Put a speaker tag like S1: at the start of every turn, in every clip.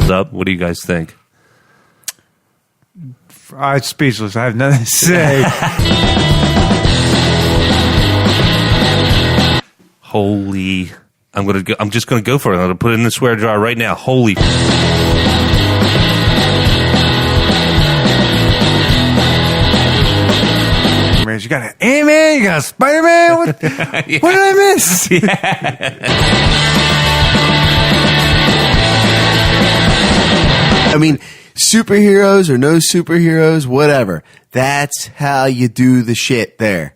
S1: thumbs up. What do you guys think?
S2: I'm speechless. I have nothing to say.
S1: Holy. I'm just gonna go for it. I'm gonna put it in the swear jar right now. Holy.
S2: You got Ant-Man, you got Spider-Man. What,
S1: Yeah.
S2: what did I miss?
S3: I mean, superheroes or no superheroes, whatever. That's how you do the shit there.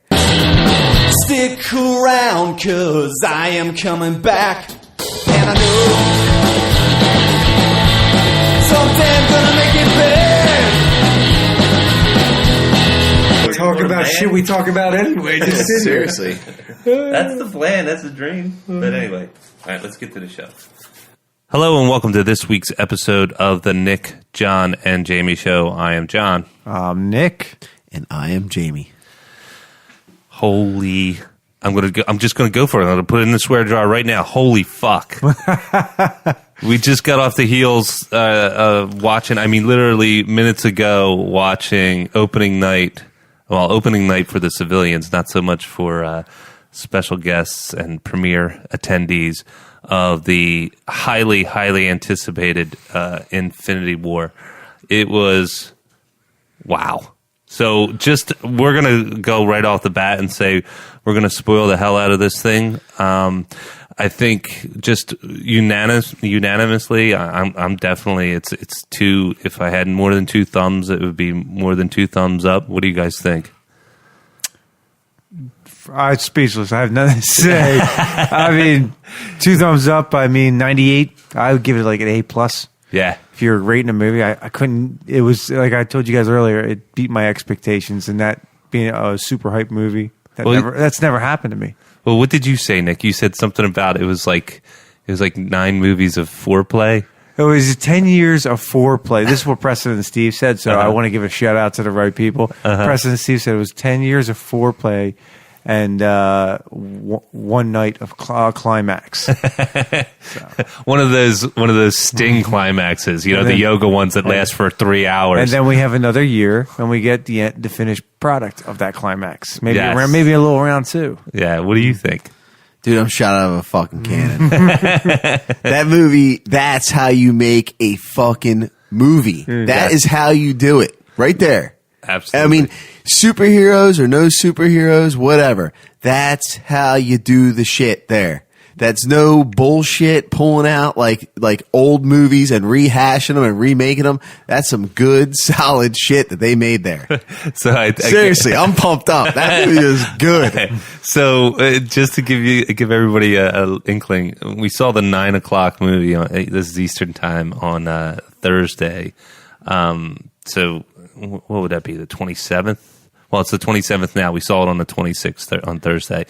S4: Stick around, 'cause I am coming back. And I know someday I'm gonna make it bad.
S2: Talk about shit we talk about anyway. Just sit here.
S3: Seriously.
S1: That's the plan. That's the dream. But anyway, all right, let's get to the show. Hello and welcome to this week's episode of the Nick, John, and Jamie Show. I am John.
S2: Nick.
S3: And I am Jamie.
S1: Holy. I'm just gonna go for it. I'm gonna put it in the swear jar right now. Holy fuck. We just got off the heels watching, literally minutes ago, watching opening night for the civilians, not so much for special guests and premiere attendees of the highly, highly anticipated Infinity War. It was wow. So we're going to go right off the bat and say we're going to spoil the hell out of this thing. I think just unanimously, I'm definitely, it's two. If I had more than two thumbs, it would be more than two thumbs up. What do you guys think?
S2: I'm speechless. I have nothing to say. I mean, two thumbs up. 98. I would give it like an A+.
S1: Yeah.
S2: If you're rating a movie, I couldn't. It was like I told you guys earlier. It beat my expectations, and that being a super hype movie, that's never happened to me.
S1: Well, what did you say, Nick? You said something about it was like 9 movies of foreplay.
S2: It was 10 years of foreplay. This is what Preston and Steve said, so I want to give a shout out to the right people. Preston and Steve said it was 10 years of foreplay and one night of climax.
S1: One of those Sting climaxes, the yoga ones that last for 3 hours.
S2: And then we have another year, and we get the finished product of that climax. Maybe
S1: Yes.
S2: maybe a little round two.
S1: Yeah, what do you think?
S3: Dude, I'm shot out of a fucking cannon. That movie, that's how you make a fucking movie. That is how you do it. Right there.
S1: Absolutely.
S3: I mean, superheroes or no superheroes, whatever. That's how you do the shit there. That's no bullshit pulling out like old movies and rehashing them and remaking them. That's some good, solid shit that they made there.
S1: So
S3: Seriously, I'm pumped up. That movie is good.
S1: So just to give everybody a inkling, we saw the 9:00 movie. This is Eastern time on Thursday. So what would that be? The 27th? Well, it's the 27th now. We saw it on the 26th on Thursday.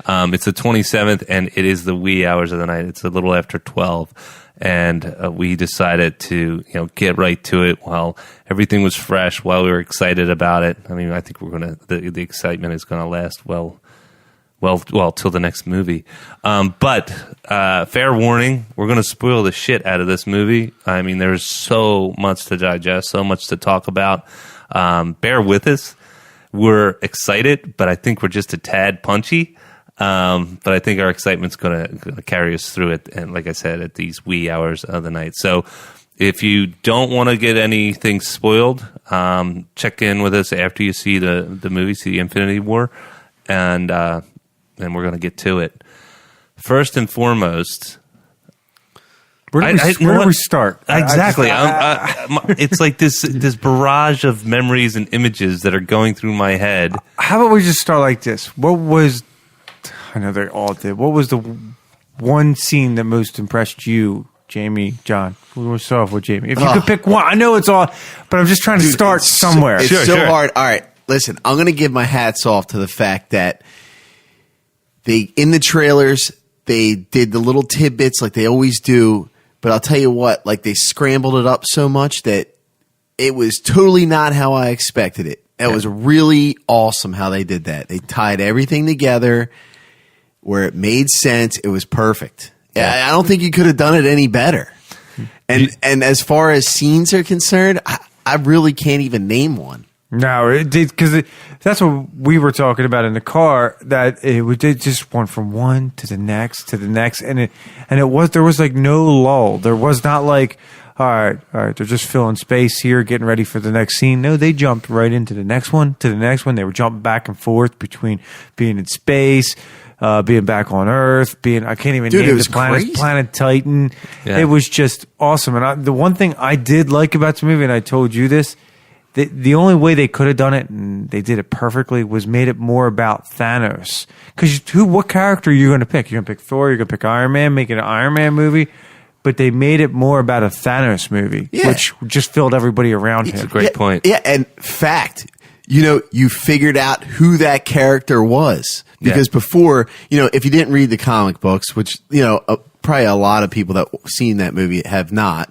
S1: It's the 27th, and it is the wee hours of the night. It's a little after 12, and we decided to get right to it while everything was fresh, while we were excited about it. I mean, I think the excitement is gonna last well till the next movie. But fair warning, we're gonna spoil the shit out of this movie. I mean, there's so much to digest, so much to talk about. Bear with us. We're excited, but I think we're just a tad punchy. But I think our excitement's going to carry us through it. And like I said, at these wee hours of the night. So if you don't want to get anything spoiled, check in with us after you see the movie, see the Infinity War, and we're going to get to it. First and foremost,
S2: Where do we start?
S1: Exactly. It's like this barrage of memories and images that are going through my head.
S2: How about we just start like this? I know they all did. What was the one scene that most impressed you, Jamie, John? We'll start off with Jamie. If you could pick one. I know it's all, but I'm just trying to start somewhere.
S3: It's so hard. All right, listen, I'm going to give my hats off to the fact that in the trailers, they did the little tidbits like they always do. But I'll tell you what, like they scrambled it up so much that it was totally not how I expected it. It was really awesome how they did that. They tied everything together where it made sense. It was perfect. I don't think you could have done it any better. And as far as scenes are concerned, I really can't even name one.
S2: No, it did because that's what we were talking about in the car. That it did just went from one to the next, and it was there was like no lull. There was not like, all right, they're just filling space here, getting ready for the next scene. No, they jumped right into the next one, to the next one. They were jumping back and forth between being in space, being back on Earth, I can't even name the planet, Planet Titan.
S1: Yeah.
S2: It was just awesome. And the one thing I did like about the movie, and I told you this. The only way they could have done it, and they did it perfectly, was made it more about Thanos. Because what character are you going to pick? You're going to pick Thor, you're going to pick Iron Man, make it an Iron Man movie. But they made it more about a Thanos movie, which just filled everybody around him.
S1: It's a great point.
S3: Yeah, and fact, you figured out who that character was. Because before, if you didn't read the comic books, which, probably a lot of people that have seen that movie have not,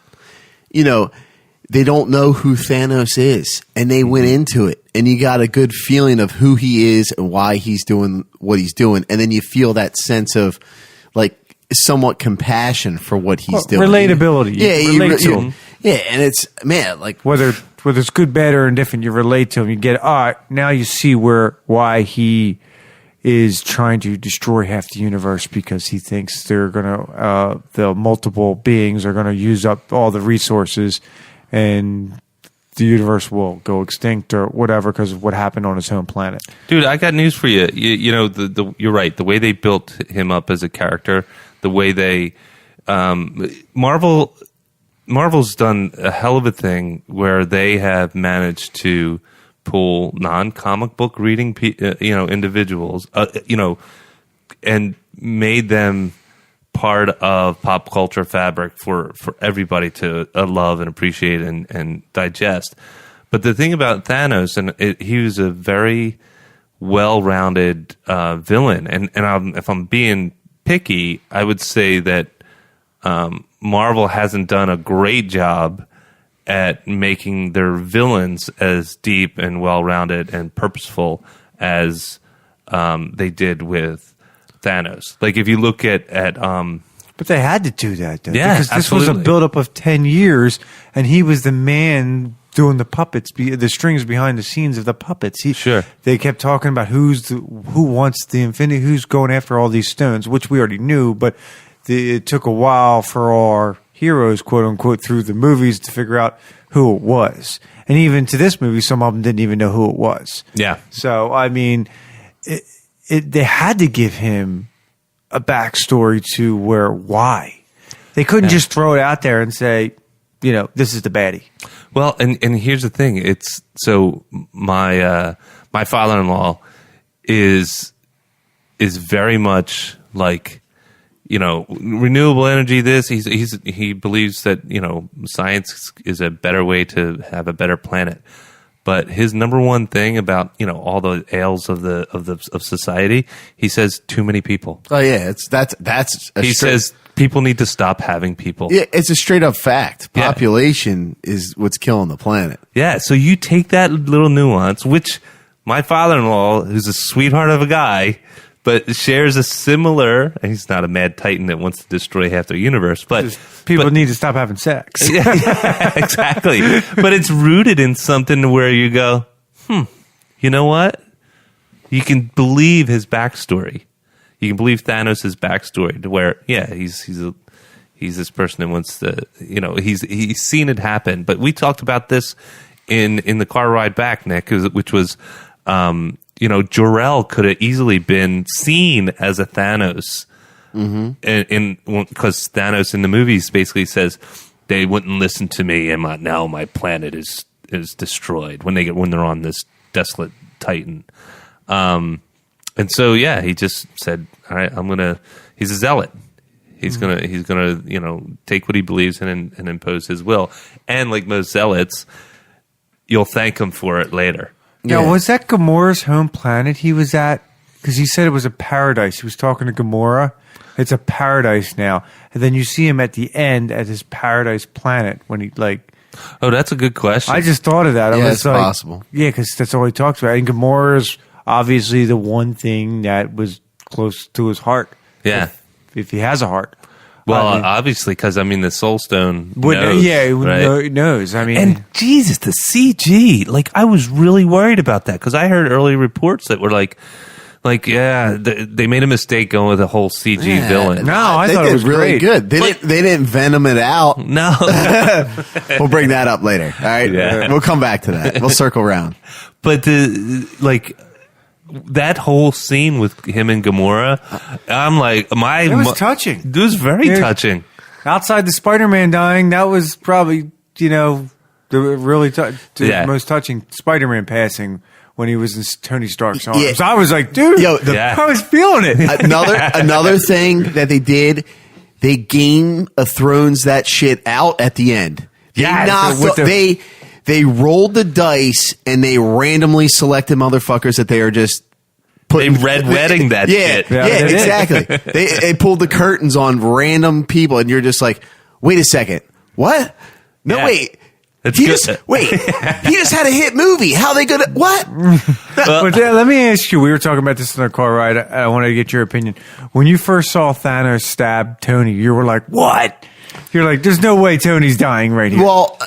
S3: they don't know who Thanos is, and they went into it, and you got a good feeling of who he is and why he's doing what he's doing, and then you feel that sense of like somewhat compassion for what he's doing,
S2: relatability. You relate to him.
S3: Yeah, and it's like
S2: whether it's good, bad, or indifferent, you relate to him. You get now you see why he is trying to destroy half the universe because he thinks the multiple beings are gonna use up all the resources. And the universe will go extinct or whatever because of what happened on his home planet.
S1: Dude, I got news for you. You're right. The way they built him up as a character, the way they Marvel's done a hell of a thing where they have managed to pull non-comic book reading individuals and made them part of pop culture fabric for everybody to love and appreciate and digest. But the thing about Thanos, he was a very well-rounded villain. And if I'm being picky, I would say that Marvel hasn't done a great job at making their villains as deep and well-rounded and purposeful as they did with Thanos. Like if you look at
S2: but they had to do that, though,
S1: yeah,
S2: because this
S1: absolutely.
S2: was a buildup of 10 years, and he was the man doing the puppets, the strings behind the scenes of the puppets.
S1: Sure.
S2: They kept talking about who wants the Infinity, who's going after all these stones, which we already knew, but it took a while for our heroes, quote unquote, through the movies to figure out who it was. And even to this movie, some of them didn't even know who it was.
S1: Yeah.
S2: So, I mean, they had to give him a backstory to why. They couldn't just throw it out there and say, this is the baddie.
S1: Well, and here's the thing. It's so my father-in-law is very much like, renewable energy. He believes that, science is a better way to have a better planet. But his number one thing about all the ails of society, he says too many people.
S3: Oh yeah,
S1: He says people need to stop having people.
S3: Yeah, it's a straight up fact. Population is what's killing the planet.
S1: Yeah, so you take that little nuance, which my father-in-law, who's a sweetheart of a guy, but shares a similar. He's not a mad titan that wants to destroy half the universe, but
S2: people need to stop having sex.
S1: Yeah, exactly. But it's rooted in something where you go, you know what? You can believe his backstory. You can believe Thanos' backstory to where, he's this person that wants to, he's seen it happen. But we talked about this in the car ride back, Nick, which was. Jor-El could have easily been seen as a Thanos, because Thanos in the movies basically says they wouldn't listen to me, and now my planet is destroyed when they're on this desolate Titan, and so he just said, all right, he's a zealot. He's gonna take what he believes in and impose his will, and like most zealots, you'll thank him for it later.
S2: Now, was that Gamora's home planet he was at? Because he said it was a paradise. He was talking to Gamora. It's a paradise now. And then you see him at the end at his paradise planet when he,
S1: Oh, that's a good question.
S2: I just thought of that. I was
S3: it's possible.
S2: Yeah, because that's all he talks about. And Gamora's obviously the one thing that was close to his heart.
S1: Yeah.
S2: If he has a heart.
S1: Well,
S2: I mean,
S1: obviously, because I mean, the Soul Stone.
S2: wouldn't-
S1: Knows,
S2: yeah, it
S1: right?
S2: knows. I mean,
S1: And Jesus, the CG. Like, I was really worried about that because I heard early reports that were like, yeah, they made a mistake going with a whole CG villain.
S2: No, I
S3: they
S2: thought
S3: did
S2: it was
S3: really
S2: great.
S3: good. They didn't venom it out.
S1: No,
S3: We'll bring that up later. All right,
S1: Yeah.
S3: we'll come back to that. We'll circle around.
S1: but that whole scene with him and Gamora, I'm like,
S2: It was touching.
S1: It was very
S2: Yeah.
S1: touching.
S2: Outside the Spider-Man dying, that was probably, the really
S1: Yeah.
S2: most touching Spider-Man passing when he was in Tony Stark's arms.
S3: Yeah.
S2: I was like, dude,
S3: Yo,
S1: Yeah.
S2: I was feeling it.
S3: Another thing that they did, they Game of Thrones that shit out at the end. They
S2: Yeah,
S3: knocked
S2: with the-
S3: they rolled the dice and they randomly selected motherfuckers that they are just
S1: They red wedding that
S3: yeah,
S1: shit.
S2: Yeah,
S3: Yeah,
S2: they did.
S3: exactly. they pulled the curtains on random people, and you're just like, wait a second, what? No,
S1: Yeah.
S3: wait.
S1: That's
S3: He
S1: good.
S3: just he just had a hit movie. How they gonna what?
S2: But let me ask you, we were talking about this in the car ride. I wanted to get your opinion. When you first saw Thanos stab Tony, you were like, what? You're like, there's no way Tony's dying right here.
S3: Well,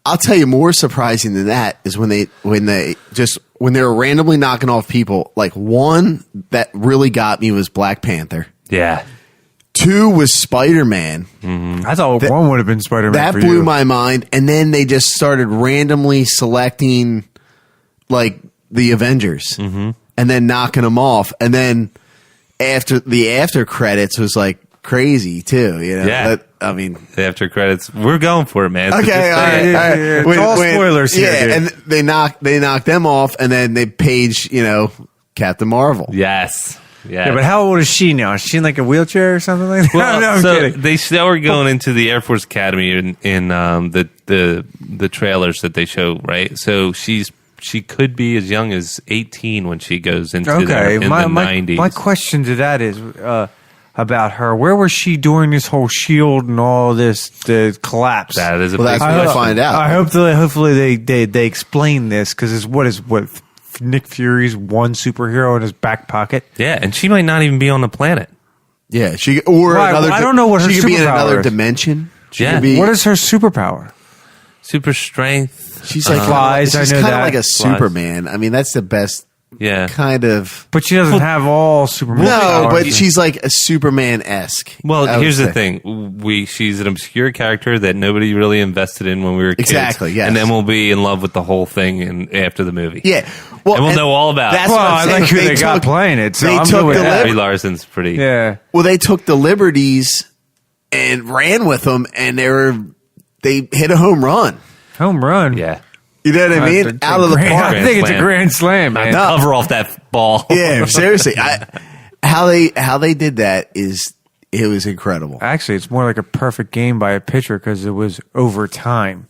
S3: I'll tell you, more surprising than that is when they were randomly knocking off people. Like, one that really got me was Black Panther.
S1: Yeah.
S3: 2 was Spider-Man.
S2: I thought one would have been Spider-Man
S3: That
S2: for
S3: blew
S2: you.
S3: my mind. And then they just started randomly selecting like the Avengers and then knocking them off. And then after credits was like crazy too.
S1: Yeah.
S3: I mean,
S1: The after credits. We're going for it, man. So
S3: okay,
S1: just
S3: all
S1: say
S3: right,
S1: it.
S2: Yeah,
S3: all right.
S2: yeah, it's all spoilers here,
S3: Yeah,
S2: dude.
S3: and they knock them off, and then they page, Captain Marvel.
S1: Yes.
S2: Yeah, but how old is she now? Is she in like a wheelchair or something like that?
S1: Well,
S2: no, I'm
S1: so
S2: kidding.
S1: they were going into the Air Force Academy in the trailers that they show, right? So she could be as young as 18 when she goes into
S2: Okay,
S1: the
S2: my
S1: 90s.
S2: my question to that is about her. Where was she during this whole Shield and all the collapse?
S1: That is a
S3: Well,
S1: big
S3: that's what I
S1: question.
S3: find out.
S2: I hope hopefully they explain this because it's what Nick Fury's one superhero in his back pocket.
S1: Yeah, and she might not even be on the planet.
S3: Yeah, she
S2: Right, well, I don't know what her
S3: she could be in
S2: superpower
S3: another
S2: is.
S3: dimension. She
S1: Yeah.
S3: could be,
S2: What is her superpower?
S1: Super strength.
S3: she's like
S2: Flies,
S3: She's
S2: I know
S3: kind of
S2: that.
S3: like a
S1: Flies.
S3: Superman. I mean, that's the best
S1: Yeah.
S3: kind of.
S2: But she doesn't have all Superman
S3: No,
S2: powers.
S3: but she's like a Superman-esque.
S1: Well,
S3: I would
S1: here's the
S3: say.
S1: thing. She's an obscure character that nobody really invested in when we were kids.
S3: Exactly, yes.
S1: And then we'll be in love with the whole thing after the movie.
S3: Yeah, well,
S1: And we'll know all about it.
S3: That's
S2: Well,
S3: what I'm
S2: I
S3: saying.
S2: like who they got playing it, so
S3: they
S2: I'm
S3: took
S2: good with
S3: the
S2: that.
S1: Brie Larson's pretty.
S2: Yeah.
S3: Well, they took the liberties and ran with them, and they hit a home run.
S2: Home run.
S1: Yeah.
S3: You know what I mean? Out of the
S2: Grand-
S3: park.
S2: I think it's a
S1: Grand
S2: grand slam, man.
S3: No.
S1: Cover off that ball.
S3: Yeah, seriously. How they did that it was incredible.
S2: Actually, it's more like a perfect game by a pitcher because it was overtime.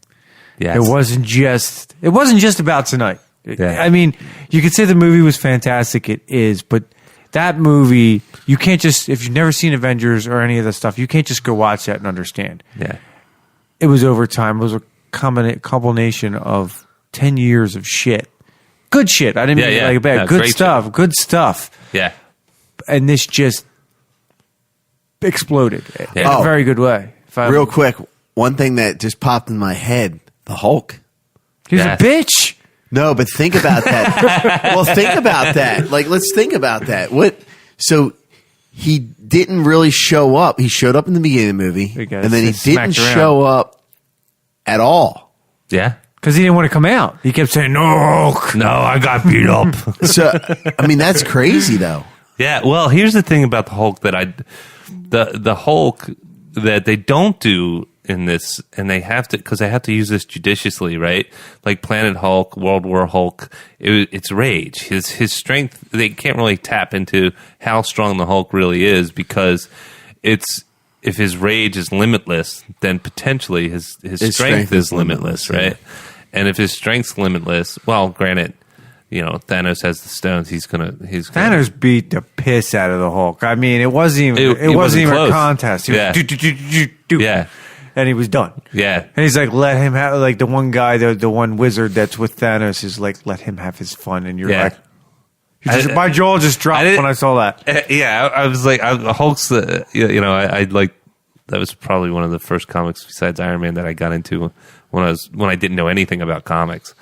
S1: Yes.
S2: It wasn't just about tonight.
S1: Yeah.
S2: I mean, you could say the movie was fantastic. It is, but that movie, you can't just, if you've never seen Avengers or any of that stuff, you can't just go watch that and understand.
S1: Yeah.
S2: It was overtime. It was a combination of 10 years of shit. Good shit. I didn't
S1: Yeah,
S2: mean
S1: yeah.
S2: like bad.
S1: No,
S2: good
S1: great
S2: stuff.
S1: shit.
S2: Good stuff.
S1: Yeah.
S2: And this just exploded in
S1: Yeah.
S2: a very good way.
S3: Real quick, one thing that just popped in my head: the Hulk.
S2: He's
S1: Yeah.
S2: a bitch.
S3: No, but think about that. Well, think about that. Like, let's think about that. So he didn't really show up. He showed up in the beginning of the movie,
S2: Because
S3: and then he
S2: he smacked
S3: didn't
S2: around.
S3: show up at all.
S1: Yeah.
S2: Because he didn't want to come out. He kept saying, no.
S1: No, I got beat up.
S3: So, I mean, that's crazy, though.
S1: Yeah, well, here's the thing about the Hulk the Hulk that they don't do in this, and they have to, because they have to use this judiciously, right? Like Planet Hulk, World War Hulk, it's rage. His strength, they can't really tap into how strong the Hulk really is, because if his rage is limitless, then potentially his strength is limitless,
S3: yeah.
S1: right? And if his strength's limitless, well, granted, Thanos has the stones. He's gonna.
S2: Thanos beat the piss out of the Hulk. I mean, it wasn't even,
S1: It wasn't
S2: even
S1: close.
S2: a contest. He was
S1: Yeah.
S2: do.
S1: Yeah.
S2: And he was done.
S1: Yeah.
S2: And he's like, let him have, like, the one guy, the one wizard that's with Thanos is like, let him have his fun. And you're
S1: Yeah.
S2: like, my jaw just dropped
S1: didn't-
S2: when I saw that.
S1: Yeah, I was like, Hulk's. I that was probably one of the first comics besides Iron Man that I got into when I didn't know anything about comics.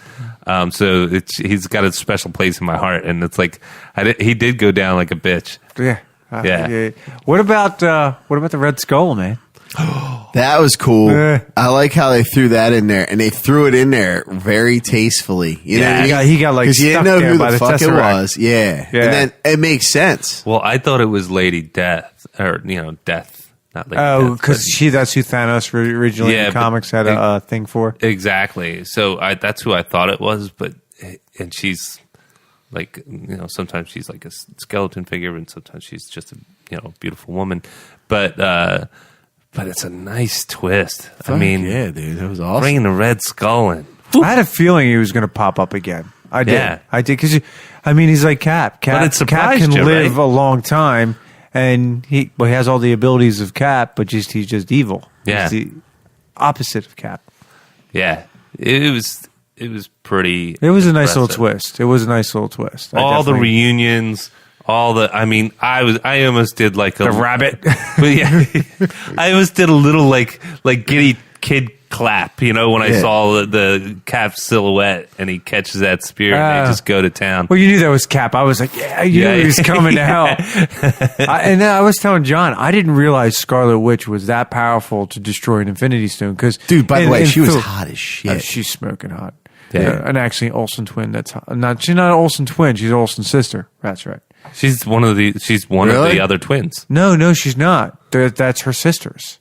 S1: So he's got a special place in my heart, and it's like he did go down like a bitch.
S2: Yeah.
S1: Yeah.
S2: What about the Red Skull, man?
S3: That was cool.
S2: Yeah.
S3: I like how they threw that in there, and they threw it in there very tastefully. You know what I mean?
S2: He got like
S3: 'Cause you didn't
S2: stuck
S3: know
S2: there
S3: who
S2: by
S3: the fuck it
S2: Tesseract.
S3: was. Yeah.
S2: Yeah.
S3: And then it makes sense.
S1: Well, I thought it was Lady Death, or Death, not Lady
S2: Oh,
S1: Death.
S2: because
S1: but-
S2: that's who Thanos originally in
S1: Yeah,
S2: the
S1: but-
S2: comics had a thing for.
S1: Exactly. So that's who I thought it was, and she's like, sometimes she's like a skeleton figure, and sometimes she's just a beautiful woman. But it's a nice twist. I mean,
S3: yeah, dude, that was awesome.
S1: bringing the Red Skull in.
S2: I had a feeling he was going to pop up again. I did.
S1: Yeah.
S2: I did because he's like Cap.
S1: But it
S2: Cap
S1: surprised
S2: can
S1: you,
S2: live
S1: right?
S2: a long time, and he has all the abilities of Cap, but he's just evil.
S1: Yeah.
S2: He's the opposite of Cap.
S1: Yeah, it was pretty.
S2: It was a nice little
S1: impressive.
S2: twist. It was a nice little twist.
S1: All the reunions, I almost did like a
S2: The rabbit.
S1: But yeah, I almost did a little like giddy kid clap, when I
S2: Yeah.
S1: saw the Cap silhouette and he catches that spear and
S2: Ah.
S1: they just go to town.
S2: Well, you knew that was Cap. I was like, you knew he was coming to help. And then I was telling John, I didn't realize Scarlet Witch was that powerful to destroy an Infinity Stone. Because,
S3: Dude, by the way, she was hot as shit.
S2: Oh, she's smoking hot.
S1: Yeah.
S2: And actually, Olsen twin. That's hot. She's not an Olsen twin. She's Olsen's sister. That's right.
S1: She's one of the
S3: Really?
S1: the other twins.
S2: No, she's not. That's her sisters.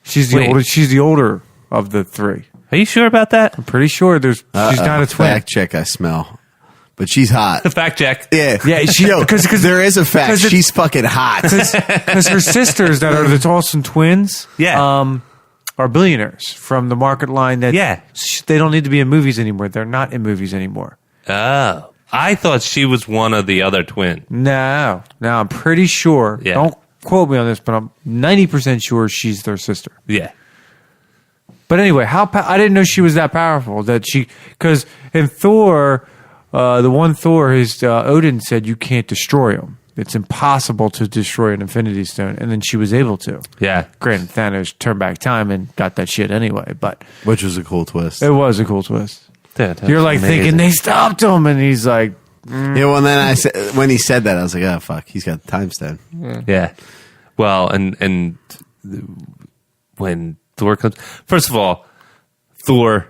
S2: She's the
S1: Wait.
S2: older. She's the older of the three.
S1: Are you sure about that?
S2: I'm pretty sure she's not a twin.
S3: Fact check, I smell. But she's hot.
S1: Fact check.
S3: Yeah.
S2: Yeah, because
S3: there is a fact.
S2: 'cause
S3: She's fucking hot.
S2: Because her sisters that are the Olsen twins,
S1: Yeah.
S2: are billionaires from the market line that
S1: Yeah.
S2: they don't need to be in movies anymore. They're not in movies anymore.
S1: Oh, I thought she was one of the other twins.
S2: No, I'm pretty sure.
S1: Yeah.
S2: Don't quote me on this, but I'm 90% sure she's their sister.
S1: Yeah.
S2: But anyway, I didn't know she was that powerful. Because in Thor, the one Thor, Odin said you can't destroy him. It's impossible to destroy an Infinity Stone, and then she was able to.
S1: Yeah.
S2: Granted, Thanos turned back time and got that shit anyway, but
S3: Which was a cool twist.
S2: it was a cool twist.
S1: That's
S2: You're like
S1: amazing.
S2: thinking they stopped him, and he's like,
S3: Yeah, well, then when he said that, I was like, oh, fuck, he's got the time stone.
S1: Yeah. Well, and when Thor comes, first of all, Thor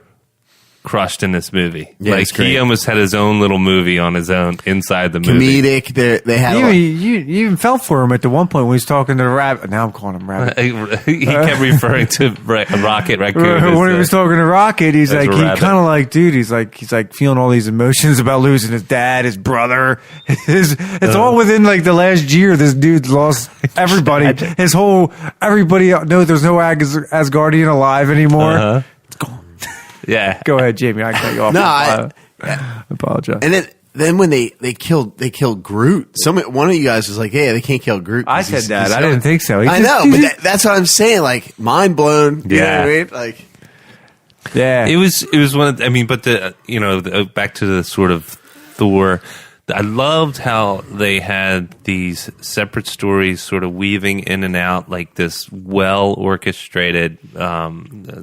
S1: crushed in this movie.
S3: Yeah,
S1: like
S3: it's great.
S1: he almost had his own little movie on his own inside the movie.
S3: Comedic. They had
S2: you even felt for him at the one point when he was talking to the rabbit. Now I'm calling him rabbit.
S1: He kept referring to Rocket Raccoon. as,
S2: When he was talking to Rocket, he's
S1: as
S2: like,
S1: a
S2: he
S1: rabbit.
S2: kind of like, dude, he's like feeling all these emotions about losing his dad, his brother. It's all within like the last year. This dude's lost everybody. Everybody. No, there's no Asgardian alive anymore.
S1: Uh-huh.
S2: It's gone.
S1: Yeah.
S2: Go ahead, Jamie. I cut you off.
S3: No,
S2: I apologize.
S3: And then when they killed Groot. One of you guys was like, "Yeah, they can't kill Groot."
S2: I
S3: 'cause
S2: said
S3: he's-
S2: that.
S3: he's
S2: I didn't think so.
S3: I know, but that's what I'm saying. Like, mind blown. You know what I
S1: Yeah.
S3: mean? Like,
S2: yeah.
S1: It was one of, but back to the sort of Thor, I loved how they had these separate stories sort of weaving in and out like this well orchestrated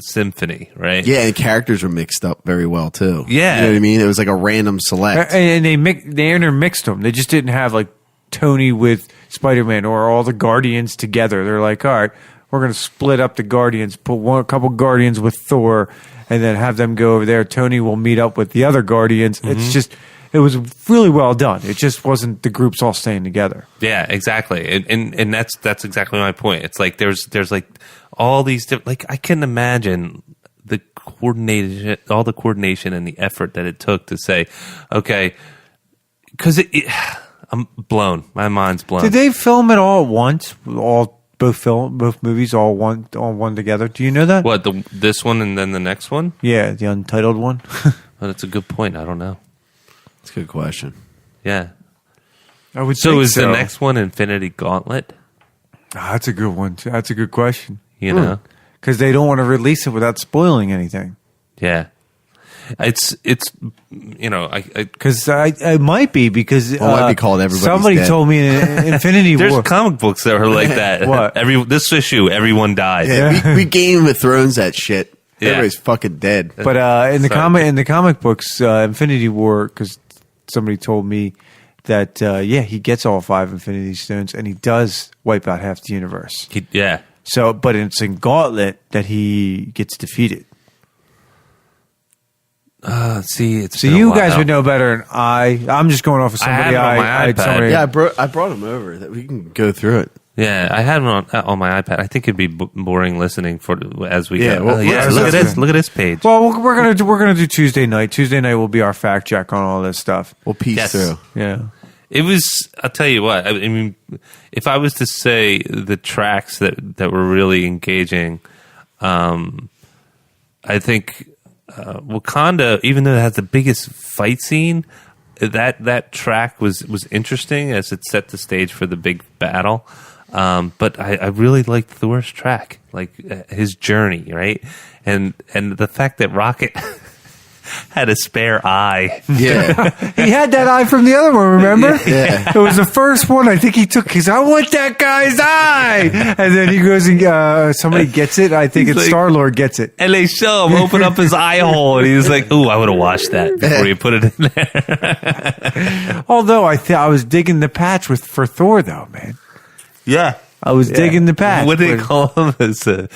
S1: symphony, right?
S3: yeah, and characters were mixed up very well too.
S1: Yeah.
S3: you know what I mean. It was like a random select.
S2: and they intermixed them. They just didn't have like Tony with Spider-Man or all the Guardians together. They're like, all right, we're going to split up the Guardians, put a couple Guardians with Thor, and then have them go over there. Tony will meet up with the other Guardians. It's just, it was really well done. It just wasn't the groups all staying together.
S1: Yeah, exactly, and that's exactly my point. It's like there's like all these different, like I can imagine the coordination and the effort that it took to say, okay, because I'm blown. My mind's blown.
S2: Did they film it all at once? Both movies all one together? Do you know that?
S1: What this one and then the next one?
S2: Yeah, the untitled one.
S1: Well, that's a good point. I don't know.
S3: That's a good question.
S1: Yeah.
S2: I would
S1: So
S2: think
S1: is the next one Infinity Gauntlet?
S2: That's a good one. That's a good question.
S1: You know?
S2: Because they don't want to release it without spoiling anything.
S1: Yeah. It's I
S2: Because I might be because
S3: Well, it might be called Everybody's
S2: somebody
S3: Dead.
S2: told me in Infinity
S1: there's
S2: War.
S1: comic books that are like that.
S2: What?
S1: This issue, everyone died.
S3: Yeah, we Game of Thrones that shit.
S1: Yeah.
S3: Everybody's fucking dead.
S2: But in the
S1: Sorry.
S2: comic books, Infinity War, because somebody told me that he gets all 5 Infinity Stones and he does wipe out half the universe.
S1: Yeah.
S2: So, but it's in Gauntlet that he gets defeated.
S1: See, it's
S2: So
S1: been a
S2: you
S1: while.
S2: guys would know better than I'm just going off of
S1: I have
S2: somebody
S1: it on my iPad.
S2: somebody-
S3: Yeah, I brought him over. That we can go through it.
S1: Yeah, I had it on my iPad. I think it'd be boring listening as we
S3: Yeah,
S1: go.
S3: well,
S1: Oh, yeah,
S3: let's-
S1: look at
S2: let's-
S1: this. Look at this page.
S2: Well, we're gonna do Tuesday night. Tuesday night will be our fact check on all this stuff.
S3: We'll piece
S1: Yes.
S3: through.
S2: Yeah.
S1: It was. I'll tell you what. I mean, if I was to say the tracks that were really engaging, I think Wakanda, even though it has the biggest fight scene, that track was interesting as it set the stage for the big battle. But I really liked Thor's track, like his journey, right? And the fact that Rocket had a spare eye.
S3: Yeah.
S2: He had that eye from the other one, remember?
S3: Yeah.
S2: It was the first one I think he took because I want that guy's eye. And then he goes and somebody gets it. I think
S1: He's
S2: it's
S1: like-
S2: Star-Lord gets it.
S1: And they show him open up his eye hole, and he was like, "Ooh, I would have washed that before you put it in there."
S2: Although I was digging the patch for Thor, though, man.
S1: Yeah.
S2: I was digging the patch.
S1: What do they call him? It's like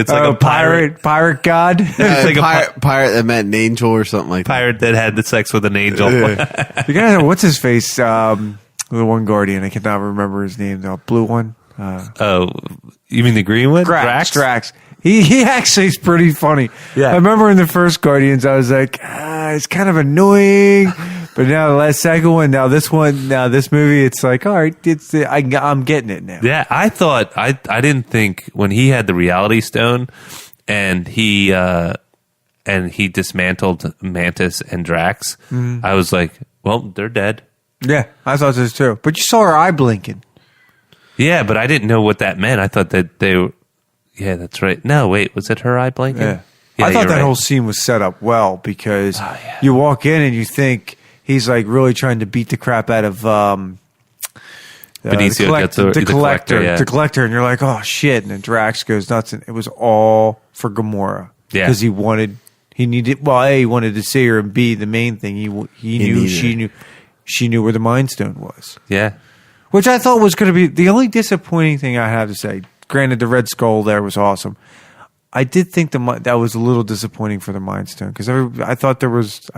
S1: a pirate
S2: god.
S1: like a
S3: pirate that meant an angel or something like that.
S1: pirate that had the sex with an angel.
S2: You guys know what's his face? The one Guardian. I cannot remember his name. The blue one.
S1: Oh, you mean the green one?
S2: Drax. He actually is pretty funny.
S1: Yeah.
S2: I remember in the first Guardians, I was like, it's kind of annoying. But now the last second one, this movie, it's like, all right, I'm getting it now.
S1: Yeah, I thought I didn't think when he had the Reality Stone and he dismantled Mantis and Drax. I was like, well, they're dead.
S2: Yeah, I thought so too. But you saw her eye blinking.
S1: Yeah, but I didn't know what that meant. I thought that they were. Yeah, that's right. No, wait, was it her eye blinking?
S2: Yeah. I thought
S1: you're
S2: that
S1: right.
S2: whole scene was set up well because you walk in and you think he's like really trying to beat the crap out of
S1: Benicio the collector, yeah.
S2: the collector, and you're like, oh shit! And then Drax goes nuts, and it was all for Gamora
S1: Yeah.
S2: because he wanted to see her, and B, the main thing he knew she knew where the Mind Stone was,
S1: Yeah.
S2: which I thought was going to be the only disappointing thing I have to say. Granted, the Red Skull there was awesome. I did think that was a little disappointing for the Mind Stone because I thought that was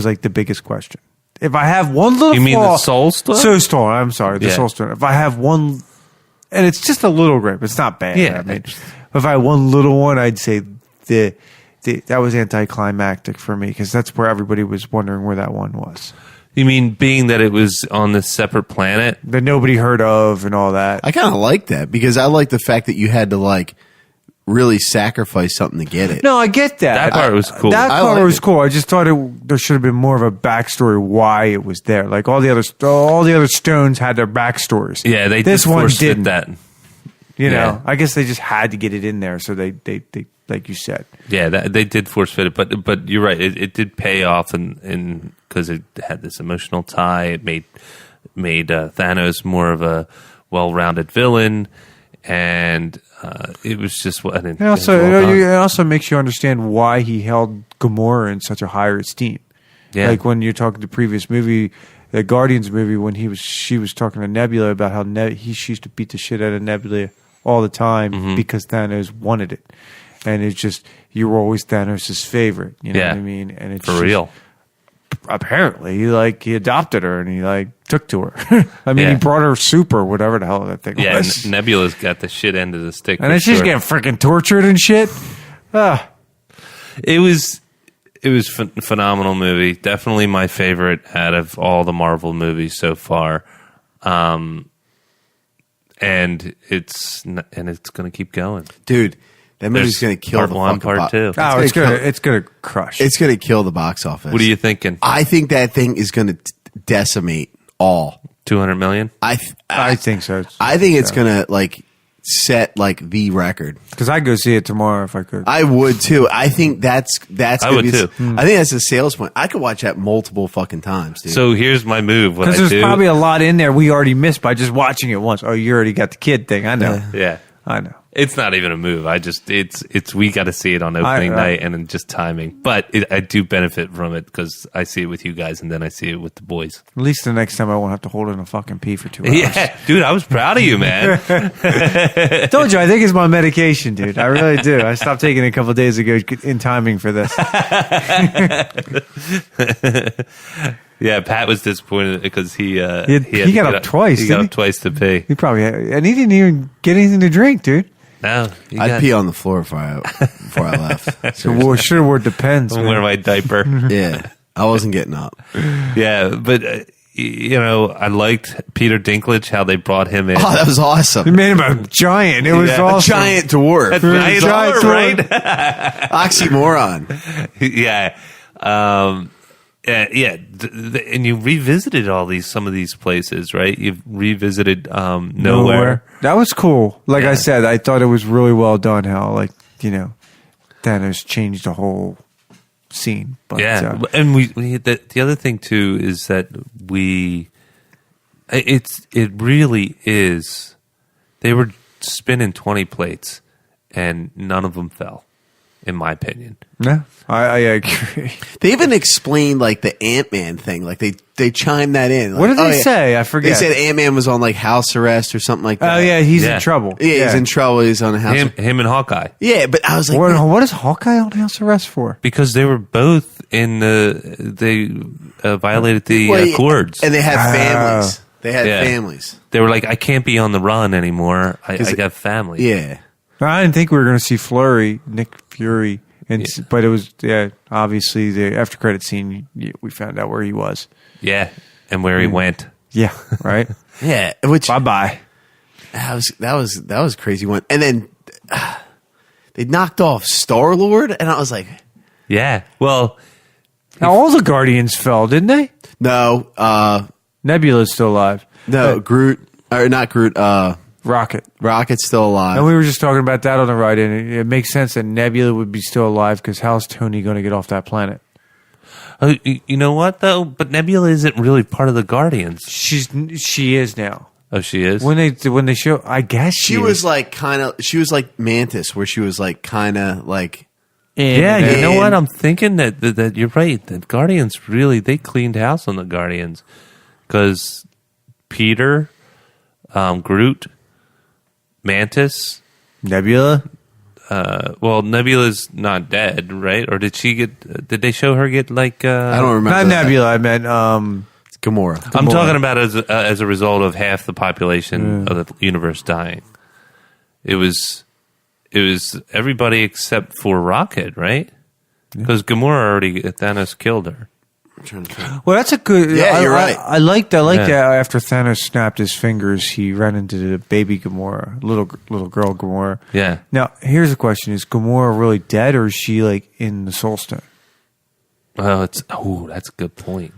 S2: like the biggest question. If I have one little
S1: You mean
S2: flaw,
S1: the Soul Stone?
S2: Soul Stone. I'm sorry, the
S1: Yeah.
S2: Soul Stone. If I have one, and it's just a little grip, it's not bad.
S1: Yeah.
S2: I mean, if I had one little one, I'd say that was anticlimactic for me because that's where everybody was wondering where that one was
S1: You mean being that it was on this separate planet?
S2: that nobody heard of and all that.
S3: I kind of like that because I like the fact that you had to like really sacrifice something to get it.
S2: No, I get that.
S1: That part was cool.
S2: That
S3: I
S2: part
S3: like
S2: was
S3: it.
S2: cool. I just thought there should have been more of a backstory why it was there. Like all the other stones had their backstories.
S1: Yeah, they
S2: this
S1: just
S2: one
S1: forced
S2: didn't.
S1: that.
S2: You know,
S1: Yeah.
S2: I guess they just had to get it in there. So they like you said.
S1: Yeah, they did force fit it, but you're right. It did pay off, and because it had this emotional tie, it made Thanos more of a well-rounded villain, and it was just what.
S2: And also, it also makes you understand why he held Gamora in such a higher esteem.
S1: Yeah.
S2: Like when you're talking the previous movie, the Guardians movie, when she was talking to Nebula about how she used to beat the shit out of Nebula all the time because Thanos wanted it, and it's just you were always Thanos' favorite. You know
S1: Yeah.
S2: what I mean? And it's
S1: for
S2: just-
S1: real.
S2: Apparently, he adopted her and he took to her. I mean,
S1: Yeah.
S2: he brought her soup or whatever the hell that thing
S1: Yeah,
S2: was.
S1: Nebula's got the shit end of the stick.
S2: And
S1: for
S2: then she's
S1: sure.
S2: getting freaking tortured and shit.
S1: It was phenomenal movie. Definitely my favorite out of all the Marvel movies so far. And it's going to keep going.
S3: Dude, that movie's
S1: There's
S3: going to kill
S1: part
S3: the
S1: one,
S3: fucking
S1: part two.
S2: Oh, it's gonna crush.
S3: It's going to kill the box office.
S1: What are you thinking?
S3: I think that thing is going to decimate all.
S1: 200 million?
S2: I think so.
S3: I think it's going to like set like the record.
S2: Because I'd go see it tomorrow if I could.
S3: I would too. I think that's
S1: I
S3: gonna
S1: would
S3: be,
S1: too.
S3: I think that's a sales point. I could watch that multiple fucking times, dude.
S1: So here's my move. What
S2: Because
S1: I
S2: there's
S1: do.
S2: probably a lot in there we already missed by just watching it once. Oh, you already got the kid thing. I know.
S1: Yeah.
S2: I know.
S1: It's not even a move. It's we got to see it on opening night and then just timing. But I do benefit from it because I see it with you guys and then I see it with the boys.
S2: At least the next time I won't have to hold in a fucking pee for 2 hours.
S1: Yeah, dude, I was proud of you, man.
S2: I told you, I think it's my medication, dude. I really do. I stopped taking it a couple of days ago in timing for this.
S1: Yeah, Pat was disappointed because he had
S2: He
S1: to
S2: got
S1: get
S2: up twice,
S1: He got
S2: didn't
S1: up twice to pee.
S2: He probably had, and he didn't even get anything to drink, dude.
S1: No, you
S3: I'd
S1: got-
S3: pee on the floor before I left.
S2: So should have wore depends.
S1: I'm
S2: man.
S1: wearing my diaper.
S3: Yeah, I wasn't getting up.
S1: Yeah, but I liked Peter Dinklage how they brought him in.
S3: Oh, that was
S2: He
S3: awesome.
S2: made him a giant. It was
S1: Yeah.
S2: awesome.
S3: Giant dwarf,
S1: Giant
S2: giant
S1: dwarf,
S2: dwarf.
S1: right?
S3: oxymoron.
S1: Yeah. And you revisited some of these places, right? You've revisited Nowhere.
S2: That was cool. Like
S1: Yeah.
S2: I said, I thought it was really well done. How Thanos changed the whole scene. But,
S1: Yeah, and the other thing too is that it really is. They were spinning 20 plates, and none of them fell, in my opinion.
S2: no, I agree.
S3: They even explained like the Ant-Man thing. Like they chimed that in. Like,
S2: What did
S3: oh,
S2: they
S3: yeah.
S2: say? I forget.
S3: They said Ant-Man was on like house arrest or something like that.
S2: Oh yeah, he's
S1: Yeah.
S2: in trouble.
S3: Yeah, he's in trouble. He's on a house.
S1: Him and Hawkeye,
S3: Yeah, but I was like,
S2: What is Hawkeye on house arrest for?
S1: because they were both in they violated the
S3: well, yeah,
S1: Accords.
S3: and they had
S2: Ah.
S3: families. They had
S1: Yeah.
S3: families.
S1: They were like, I can't be on the run anymore. I got family.
S3: Yeah.
S2: I didn't think we were going to see Nick Fury, but it was obviously the after credit scene. We found out where he was.
S1: Yeah, and where he went.
S2: Yeah, right.
S3: Yeah. Which
S2: Bye bye.
S3: that was a crazy one. And then they knocked off Star-Lord, and I was like,
S1: Yeah. Well,
S2: Now all the Guardians fell, didn't they?
S3: no,
S2: Nebula's still alive.
S3: Groot or not Groot.
S2: Rocket.
S3: Rocket's still alive.
S2: And we were just talking about that on the ride in. It makes sense that Nebula would be still alive because how's Tony going to get off that planet?
S1: you know what though? But Nebula isn't really part of the Guardians.
S2: She is now.
S1: Oh, she is.
S2: When they show, I guess
S3: she was like she was like Mantis, where she was like kind of like
S1: Yeah, you know
S3: And-
S1: what? I'm thinking that you're right. The Guardians really they cleaned house on the Guardians because Peter, Groot, Mantis.
S2: Nebula.
S1: Well, Nebula's not dead, right? Or did she get? Did they show her get like?
S3: I don't remember.
S2: Not
S3: that.
S2: Nebula. I meant
S3: Gamora.
S1: I'm talking about as a result of half the population of the universe dying. It was everybody except for Rocket, right? Because Gamora Thanos killed her.
S3: I'm trying to think.
S2: Well, that's a good.
S3: Yeah, you're right.
S2: I like that.
S1: Yeah.
S2: That after Thanos snapped his fingers, he ran into the baby Gamora, little girl Gamora.
S1: Yeah.
S2: Now, here's the question: is Gamora really dead, or is she like in the Soul Stone?
S1: Well, that's a good point.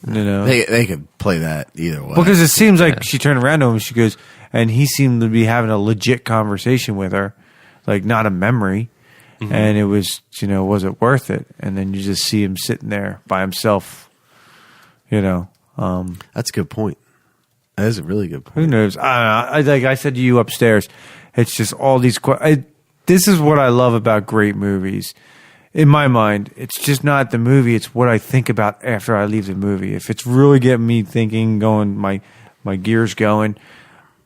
S2: You know,
S3: They could play that either way.
S2: because it seems like she turned around to him. And she goes, and he seemed to be having a legit conversation with her, like not a memory.
S1: Mm-hmm.
S2: And it was, was it worth it? And then you just see him sitting there by himself.
S3: That's a good point. That is a really good
S2: Who
S3: point.
S2: knows? I don't know. Like I said to you upstairs, it's just all these. This is what I love about great movies. In my mind, it's just not the movie; it's what I think about after I leave the movie. If it's really getting me thinking, going my gears going,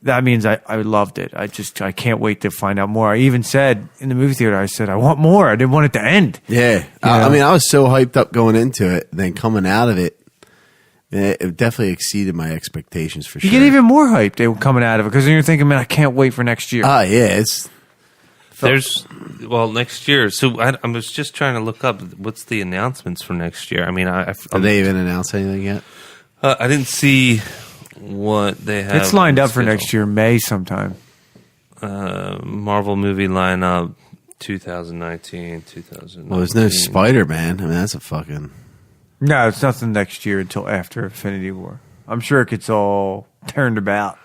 S2: that means I loved it. I can't wait to find out more. I even said in the movie theater, I said I want more. I didn't want it to end.
S3: Yeah. I mean, I was so hyped up going into it, then coming out of it, it definitely exceeded my expectations for sure.
S2: You get even more hyped they were coming out of it because then you're thinking, man, I can't wait for next year.
S3: Yeah, it's
S1: Next year. So I was just trying to look up what's the announcements for next year. I mean,
S3: Have they even announced anything yet?
S1: I didn't see what they have.
S2: it's lined
S1: on
S2: up for
S1: schedule.
S2: next year, May sometime.
S1: Marvel movie lineup 2019, 2019.
S3: Well, there's no Spider-Man. I mean, that's a fucking...
S2: No, it's nothing next year until after Infinity War. I'm sure it gets all turned about.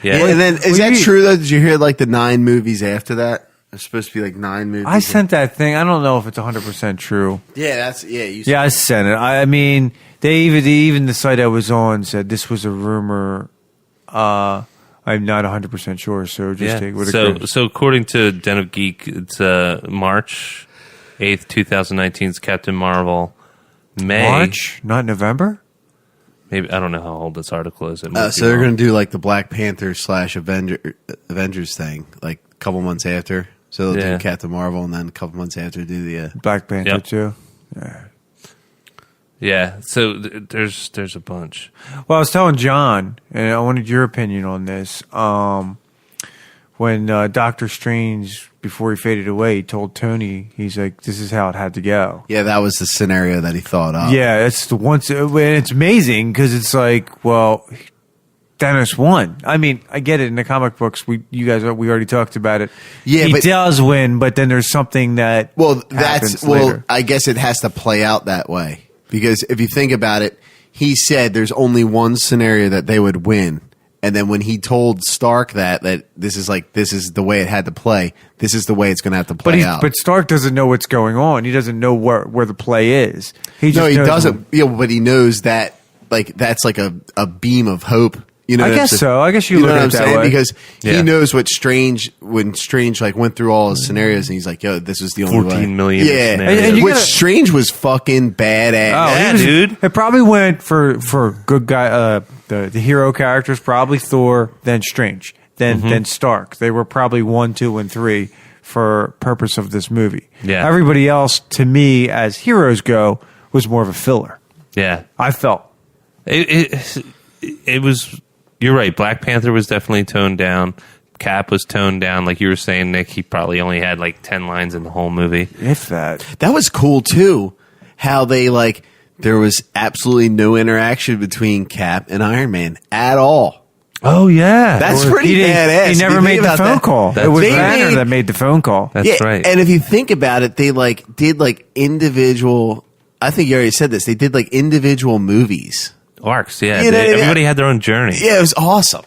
S1: Yeah.
S3: And then, is
S2: Well,
S3: that
S2: you-
S3: true though? Did you hear like the 9 movies after that? There's supposed to be like 9 movies.
S2: I sent that thing. I don't know if it's 100% true.
S3: Yeah, you
S2: Yeah, I sent it. I mean, even the site I was on said this was a rumor. I'm not 100% sure, so just take it with a grain of
S1: So according to Den of Geek, it's March 8th, 2019's Captain Marvel. May.
S2: March, not November.
S1: Maybe, I don't know how old this article is.
S3: so they're going to do like the Black Panther / Avengers thing, like a couple months after. So they'll
S1: Yeah.
S3: do Captain Marvel, and then a couple months after do the.
S2: Black Panther
S1: Yep.
S2: too.
S1: Yeah, so there's a bunch.
S2: Well, I was telling John, and I wanted your opinion on this. When Doctor Strange, before he faded away, he told Tony, he's like, "This is how it had to go."
S3: Yeah, that was the scenario that he thought of.
S2: Yeah, it's the once. And it's amazing because it's like, well, Thanos won. I mean, I get it in the comic books. We already talked about it.
S3: Yeah,
S2: he
S3: but-
S2: does win, but then there's something that
S3: Well,
S2: happens later.
S3: I guess it has to play out that way because if you think about it, he said there's only one scenario that they would win, and then when he told Stark that this is the way it had to play, this is the way it's going to have to play out.
S2: But Stark doesn't know what's going on. He doesn't know where the play is. He
S3: no,
S2: just
S3: he
S2: knows
S3: doesn't. Yeah, but he knows that that's like a beam of hope. You know,
S2: I
S3: what I'm
S2: guess
S3: saying?
S2: so. I guess you
S3: know
S2: look
S3: what
S2: at
S3: I'm
S2: it that
S3: saying?
S2: way.
S3: Because
S1: Yeah.
S3: he knows when Strange like went through all his scenarios and he's like, "Yo, this was the only
S1: 14
S3: way."
S1: million
S3: Yeah,
S1: scenarios.
S2: And you
S3: which
S2: gotta-
S3: Strange was fucking badass.
S2: Oh,
S1: Yeah,
S2: he was-
S1: dude.
S2: It probably went for good guy. The hero characters probably Thor, then Strange, then Stark. They were probably 1, 2, and 3 for purpose of this movie.
S1: Yeah.
S2: Everybody else, to me, as heroes go, was more of a filler.
S1: Yeah,
S2: I felt.
S1: it was. You're right. Black Panther was definitely toned down. Cap was toned down, like you were saying, Nick. He probably only had like 10 lines in the whole movie.
S2: If that.
S3: That was cool too. How they there was absolutely no interaction between Cap and Iron Man at all.
S2: Oh yeah,
S3: That's pretty
S2: he didn't-
S3: badass.
S2: He
S3: If
S2: never
S3: you
S2: made
S3: think
S2: the
S3: about
S2: phone
S3: that.
S2: call.
S1: That's
S2: It was
S1: right.
S2: Banner
S3: They
S2: that made the phone call.
S1: That's right.
S3: And if you think about it, they did individual. I think you already said this. They did individual movies.
S1: Arcs, yeah.
S3: You know,
S1: Everybody had their own journey.
S3: Yeah, it was awesome.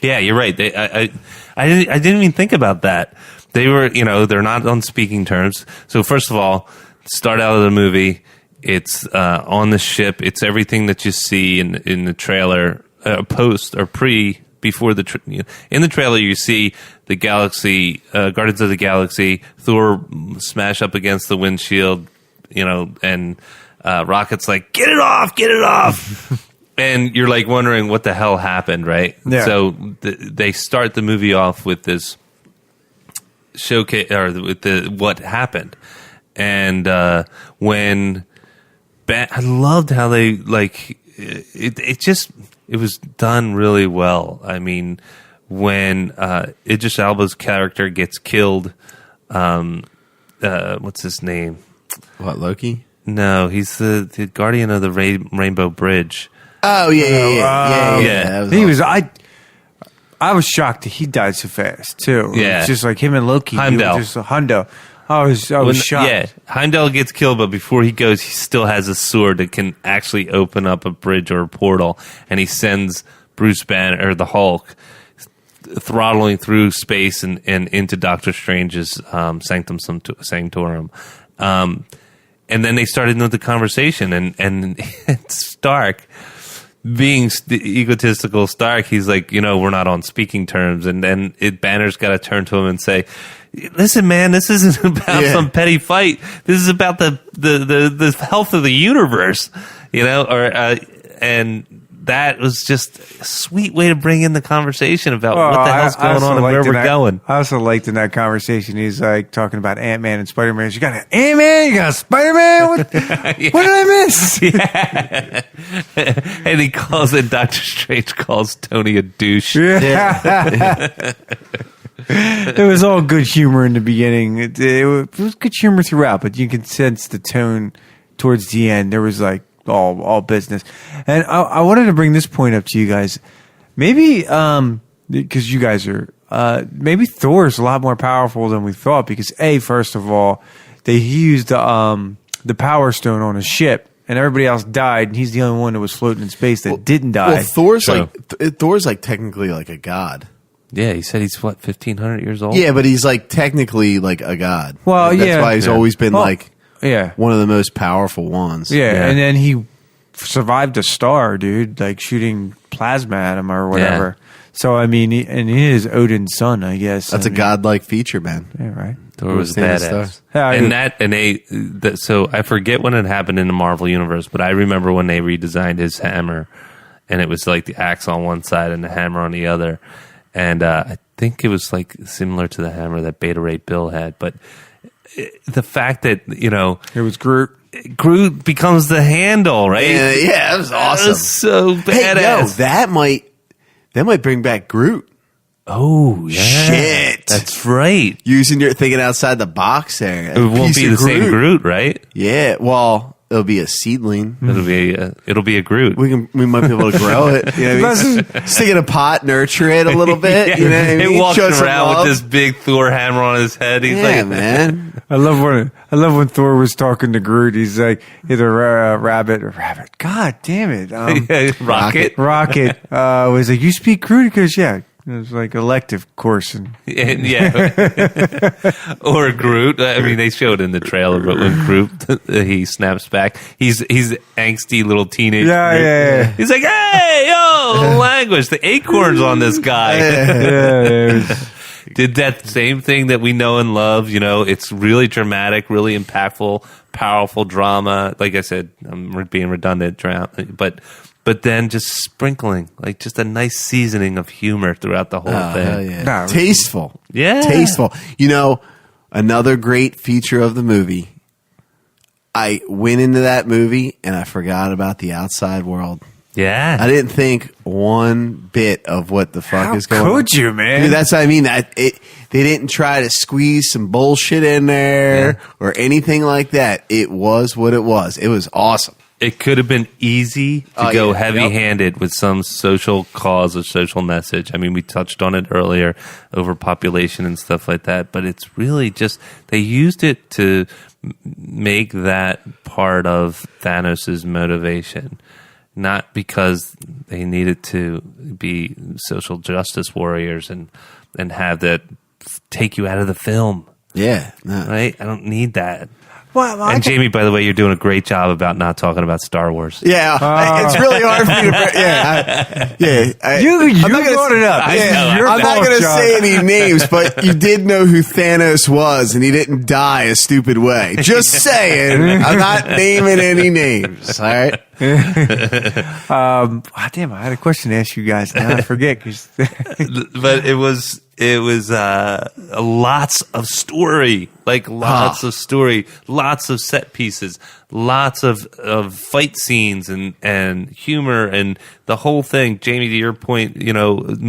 S1: Yeah, you're right. I didn't even think about that. They were, they're not on speaking terms. So first of all, start out of the movie. It's on the ship. It's everything that you see in the trailer, post or pre. Before in the trailer, you see the galaxy, Guardians of the Galaxy, Thor smash up against the windshield, and Rocket's like, get it off. And you're wondering what the hell happened, right?
S2: Yeah.
S1: So they start the movie off with this showcase, or with what happened. And when I loved how they it was done really well. I mean, when Idris Elba's character gets killed, what's his name?
S3: What, Loki?
S1: No, he's the guardian of the Rainbow Bridge.
S3: Oh yeah.
S1: Yeah.
S3: That
S2: He
S3: awesome.
S2: was I was shocked that he died so fast too.
S1: Yeah.
S2: It's just like him and Loki.
S1: Heimdall.
S2: Just Hundo. I was shocked.
S1: Yeah, Heimdall gets killed, but before he goes, he still has a sword that can actually open up a bridge or a portal, and he sends Bruce Banner, or the Hulk, throttling through space and into Doctor Strange's Sanctum Sanctorum. And then they started into the conversation, and Stark, being the egotistical Stark, he's like, we're not on speaking terms. And then Banner's got to turn to him and say, listen, man, this isn't about some petty fight. This is about the health of the universe, and that was just a sweet way to bring in the conversation about what the hell's going on and where we're going.
S2: I also liked in that conversation, he's talking about Ant-Man and Spider-Man. You got an Ant-Man, you got a Spider-Man? What did I miss?
S1: And he calls it, Doctor Strange calls Tony a douche.
S2: Yeah. It was all good humor in the beginning. It was good humor throughout, but you can sense the tone towards the end. There was all business. And I wanted to bring this point up to you guys. Maybe because you guys are maybe Thor's a lot more powerful than we thought, because first of all, they used the Power Stone on a ship, and everybody else died, and he's the only one that was floating in space that didn't die.
S3: Well, Thor's
S1: So-
S3: Thor's like technically like a god.
S1: Yeah, he said he's what 1,500 years old.
S3: Yeah, but he's like technically like a god.
S2: Well,
S3: Like, that's
S2: yeah.
S3: why he's
S1: Yeah.
S3: always been
S2: Well,
S3: like
S2: yeah.
S3: one of the most powerful ones.
S2: Yeah, and then he survived a star, dude, like shooting plasma at him or whatever. So I mean, and he is Odin's son, I guess.
S3: That's
S2: a
S3: a godlike feature, man.
S2: Yeah, right.
S1: Thor was
S3: Stand
S1: badass.
S3: stars.
S2: Yeah,
S1: So I forget when it happened in the Marvel universe, but I remember when they redesigned his hammer, and it was like the axe on one side and the hammer on the other, and I think it was like similar to the hammer that Beta Ray Bill had. But the fact that
S2: it was Groot.
S1: Groot becomes the handle, right?
S3: Yeah, that was awesome.
S1: That was so badass.
S3: Hey, yo, that might bring back Groot.
S1: Oh yeah,
S3: Shit.
S1: that's right.
S3: Using your thinking outside the box there.
S1: It won't be the same Groot, right?
S3: Yeah, well, it'll be a seedling.
S1: It'll be a Groot.
S3: We might be able to grow it. You know what I mean? Stick in a pot, nurture it a little bit.
S1: Yeah,
S3: You know what I mean?
S1: He walks
S3: Show some
S1: around
S3: love.
S1: with this big Thor hammer on his head. He's
S3: Yeah,
S1: like,
S3: man.
S2: I love when Thor was talking to Groot. He's like, either rabbit. God damn it.
S1: Rocket.
S2: Rocket was like, you speak Groot? Because, yeah, it was like elective course. And
S1: Yeah. Or Groot. I mean, they showed in the trailer, but when Groot, he snaps back, he's angsty little teenager.
S2: Yeah,
S1: Groot.
S2: yeah.
S1: He's like, hey, yo, language. The acorns on this guy.
S2: it was-
S1: Did that same thing that we know and love. It's really dramatic, really impactful, powerful drama. Like I said, I'm being redundant, but then just sprinkling, like just a nice seasoning of humor throughout the whole
S3: Oh,
S1: thing.
S3: hell yeah.
S2: Nah,
S3: Tasteful.
S1: Yeah.
S3: Tasteful. Another great feature of the movie. I went into that movie and I forgot about the outside world.
S1: Yeah.
S3: I didn't think one bit of what the fuck
S2: How
S3: is going on.
S2: could you, man?
S3: Dude, that's what I mean. They didn't try to squeeze some bullshit in there or anything like that. It was what it was. It was awesome.
S1: It could have been easy to
S3: Oh,
S1: go
S3: yeah.
S1: heavy-handed with some social cause or social message. I mean, we touched on it earlier, overpopulation and stuff like that. But it's really just they used it to make that part of Thanos' motivation, not because they needed to be social justice warriors and have that take you out of the film.
S3: Yeah. No.
S1: Right? I don't need that.
S2: Well,
S1: And Jamie, by the way, you're doing a great job about not talking about Star Wars.
S3: Yeah, it's really hard for me to.
S2: You
S3: I'm not gonna-
S2: brought it up.
S1: I
S2: This is
S1: know.
S2: your
S3: I'm not
S2: fault,
S3: going to
S2: John.
S3: say any names, but you did know who Thanos was, and he didn't die a stupid way. Just saying. I'm not naming any names. All right.
S2: Damn, I had a question to ask you guys. Now I forget. 'Cause
S1: But it was lots of story, like lots of story, lots of set pieces, lots of fight scenes and humor and the whole thing. Jamie, to your point,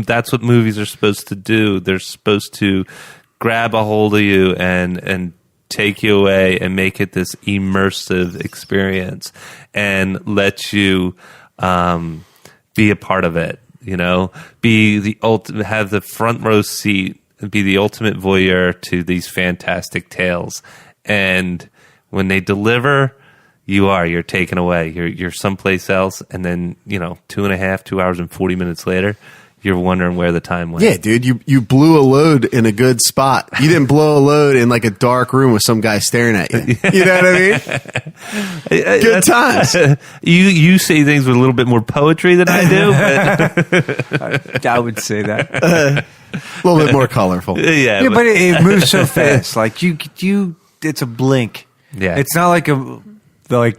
S1: that's what movies are supposed to do. They're supposed to grab a hold of you and take you away and make it this immersive experience and let you be a part of it. Be the ultimate, have the front row seat, and be the ultimate voyeur to these fantastic tales. And when they deliver, you're taken away. You're someplace else, and then 2 hours and 40 minutes later, you're wondering where the time went.
S3: Yeah, dude, you blew a load in a good spot. You didn't blow a load in like a dark room with some guy staring at you. You know what I mean? Good times.
S1: You say things with a little bit more poetry than I do. But
S2: I would say that.
S3: A little bit more colorful.
S1: yeah,
S2: Yeah, but it moves so fast. Like you, it's a blink.
S1: Yeah.
S2: It's not like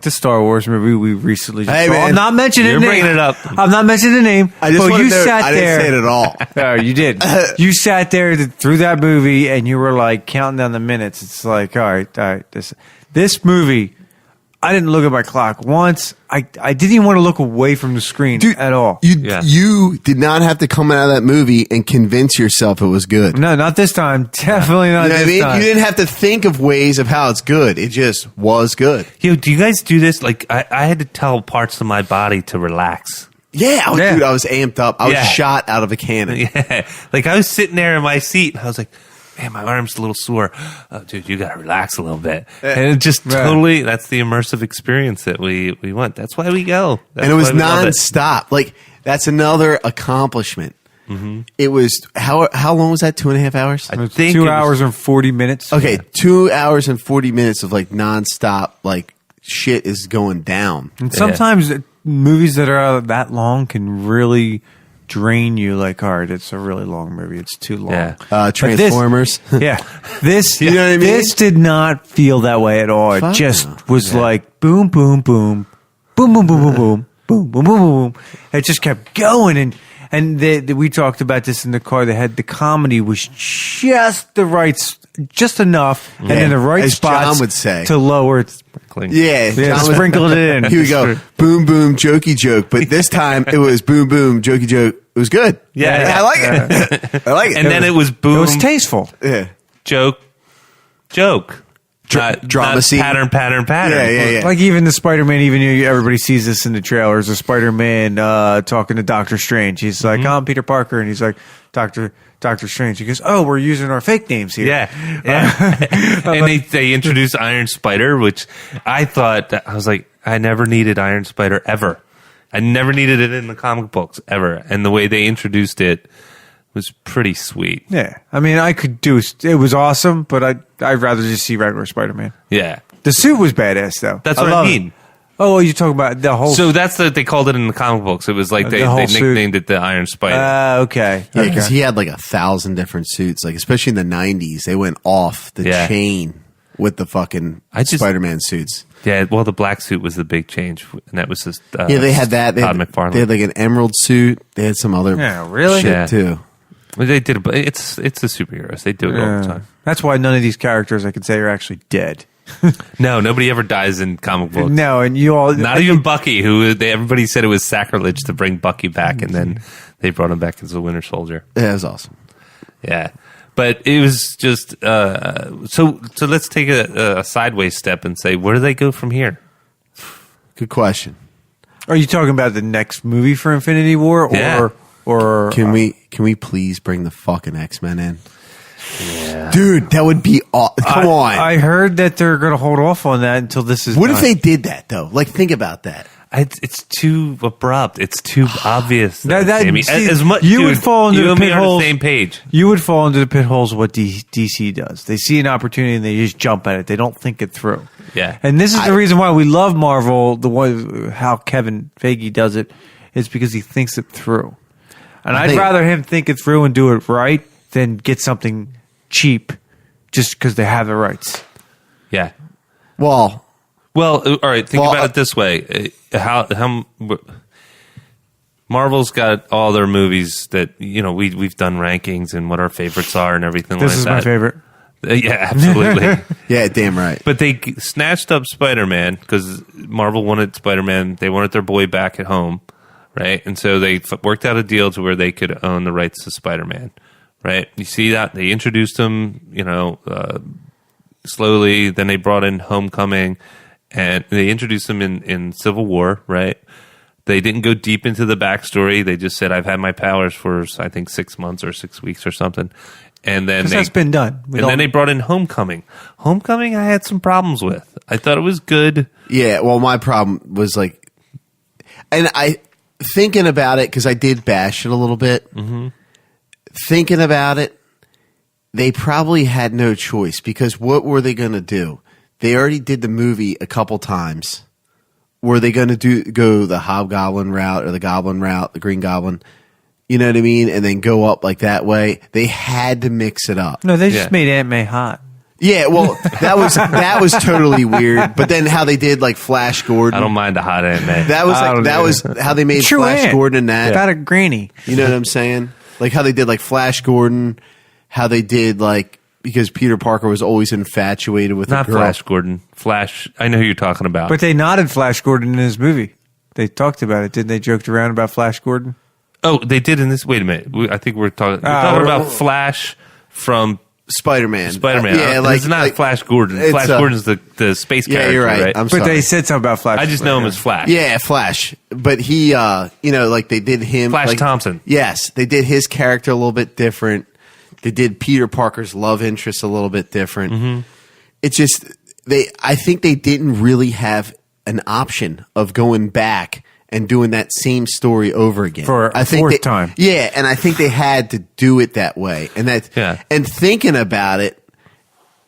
S2: the Star Wars movie we recently just
S3: Hey,
S2: saw.
S3: man.
S2: I'm not mentioning
S1: You're
S2: the name.
S1: bringing it up.
S2: I'm not mentioning the name.
S3: I just
S2: but
S3: want
S2: you
S3: to know,
S2: sat
S3: I
S2: there.
S3: didn't say it at all.
S2: No, you did. You sat there through that movie, and you were like counting down the minutes. It's like, all right. This movie, I didn't look at my clock once. I didn't even want to look away from the screen at all.
S3: You did not have to come out of that movie and convince yourself it was good.
S2: No, not this time. Definitely not
S3: You know what I
S2: this
S3: mean?
S2: time.
S3: You didn't have to think of ways of how it's good. It just was good.
S1: do you guys do this? Like I had to tell parts of my body to relax.
S3: Yeah,
S2: Yeah.
S3: dude, I was amped up. I was
S1: Yeah.
S3: shot out of a cannon.
S1: Yeah, like I was sitting there in my seat, and I was like, man, my arm's a little sore. Oh, dude, you got to relax a little bit. And it just totally, that's the immersive experience that we want. That's why we go. That's
S3: and it was
S1: why we love it.
S3: nonstop. Like, that's another accomplishment. It was, how long was that? 2.5 hours?
S1: I think
S2: 2
S1: it was-
S2: hours and 40 minutes.
S3: Okay, 2 hours and 40 minutes of like nonstop, like shit is going down.
S2: And sometimes movies that are that long can really drain you. Like, all right, it's a really long movie. It's too long.
S1: Yeah.
S2: But this-
S3: Transformers.
S2: yeah, this
S3: You know what I mean?
S2: This did not feel that way at all. It
S3: Fuck
S2: just
S3: no.
S2: was like boom, boom, boom, boom, boom, boom, boom, boom, boom, boom, boom, boom. It just kept going, and we talked about this in the car. They had the comedy was just the right, just enough, and in the right
S3: As
S2: spots
S3: John would say.
S2: to lower it.
S3: Yeah,
S2: Yeah,
S3: John was-
S2: sprinkled it in.
S3: Here we go. Boom, boom, jokey joke. But this time it was boom, boom, jokey joke. It was good.
S1: Yeah.
S3: I like it. I like it.
S1: And then it was boom,
S2: It was tasteful.
S3: yeah.
S1: joke.
S3: Drama
S1: not
S3: scene.
S1: pattern.
S3: Yeah.
S2: Like even the Spider-Man, even everybody sees this in the trailers. The Spider-Man talking to Doctor Strange. He's like, I'm Peter Parker, and he's like, Doctor Strange. He goes, oh, we're using our fake names here.
S1: Yeah. And they introduced Iron Spider, which I thought, I was like, I never needed Iron Spider ever. I never needed it in the comic books ever. And the way they introduced it was pretty sweet.
S2: Yeah. I mean, I could do it was awesome, but I'd rather just see regular Spider-Man.
S1: Yeah.
S2: The suit was badass, though.
S1: That's what I
S2: love
S1: mean.
S2: it. Oh, you talking about the whole?
S1: So that's they called it in the comic books. It was like
S2: The
S1: they
S2: whole suit.
S1: nicknamed it the Iron Spider.
S2: Okay.
S3: Yeah, because
S2: Okay.
S3: he had like 1,000 different suits. Like, especially in the 90s, they went off the
S1: Yeah.
S3: chain with the fucking Spider-Man suits.
S1: Yeah, well, the black suit was the big change, and that was just
S3: Yeah, they had that. They
S1: Todd
S3: had,
S1: McFarlane.
S3: they had like an emerald suit. They had some other
S2: Yeah, really?
S3: shit
S1: Yeah.
S3: too.
S1: Well, they did, but it's the superheroes. They do it all the time.
S2: That's why none of these characters I could say are actually dead.
S1: No, nobody ever dies in comic books.
S2: No, and you all
S1: Not even Bucky, who everybody said it was sacrilege to bring Bucky back, and then they brought him back as the Winter Soldier.
S3: Yeah, it was awesome.
S1: Yeah, but it was just so. Let's take a sideways step and say, where do they go from here?
S3: Good question.
S2: Are you talking about the next movie for Infinity War,
S1: Yeah.
S2: or
S3: Can we please bring the fucking X-Men in? Dude, that would be come on.
S2: I heard that they're going to hold off on that until this is.
S3: What if
S2: done.
S3: they did that though? Like, think about that.
S1: It's too abrupt. It's too obvious.
S2: That-
S1: Jamie.
S2: see,
S1: As much
S2: you
S1: dude,
S2: would fall into
S1: you
S2: the
S1: and me
S2: pit
S1: are on
S2: holes.
S1: the same page.
S2: You would fall into the pit holes of what DC does. They see an opportunity and they just jump at it. They don't think it through.
S1: Yeah.
S2: And this is the reason why we love Marvel. The way how Kevin Feige does it is because he thinks it through. And I'd
S3: think-
S2: rather him think it through and do it right than get something cheap just because they have the rights.
S1: Yeah.
S3: Well,
S1: Well, all right. Think
S3: Well,
S1: about it this way: how Marvel's got all their movies that we've done rankings and what our favorites are and everything
S2: This
S1: like
S2: is
S1: that.
S2: my favorite.
S1: Yeah, absolutely.
S3: yeah, damn right.
S1: But they snatched up Spider-Man because Marvel wanted Spider-Man. They wanted their boy back at home, right? And so they worked out a deal to where they could own the rights to Spider-Man, right? You see that? They introduced him, slowly. Then they brought in Homecoming, and they introduced him in Civil War, right? They didn't go deep into the backstory. They just said, I've had my powers for, I think, 6 months or 6 weeks or something. And then
S2: Because that's been done.
S1: then they brought in Homecoming. Homecoming, I had some problems with. I thought it was good.
S3: Yeah, well, my problem was like, and I thinking about it because I did bash it a little bit. Mm-hmm. Thinking about it, they probably had no choice because what were they going to do? They already did the movie a couple times. Were they going to go the Hobgoblin route or the Goblin route, the Green Goblin? You know what I mean? And then go up like that way. They had to mix it up.
S2: No, they just
S1: Yeah.
S2: made Aunt May hot.
S3: Yeah, well, that was totally weird. But then how they did like Flash Gordon.
S1: I don't mind a hot Aunt May.
S3: That was
S2: I
S3: like
S2: don't
S3: that
S2: either.
S3: was how they made
S2: True
S3: Flash
S2: Aunt.
S3: Gordon in that.
S2: Got a granny.
S3: You know what I'm saying? Like how they did like Flash Gordon, how they did like because Peter Parker was always infatuated with
S1: Not
S3: a girl.
S1: Flash Gordon. Flash. I know who you're talking about.
S2: But they nodded Flash Gordon in his movie. They talked about it, didn't they? Joked around about Flash Gordon.
S1: oh, they did in this. Wait a minute. I think we're talking about Flash from
S3: Spider-Man.
S1: Spider-Man.
S3: Yeah, like
S1: it's not
S3: like-
S1: Flash Gordon.
S3: it's,
S1: Flash Gordon's the space
S3: Yeah,
S1: character,
S3: you're right. I'm
S2: But
S3: sorry.
S2: they said something about Flash.
S1: I just know him as Flash.
S3: Yeah, Flash. But he like they did him
S1: Flash
S3: like,
S1: Thompson.
S3: Yes, they did his character a little bit different. They did Peter Parker's love interest a little bit different.
S1: Mm-hmm.
S3: It's just I think they didn't really have an option of going back and doing that same story over again
S2: For a fourth time.
S3: Yeah, and I think they had to do it that way. And and thinking about it,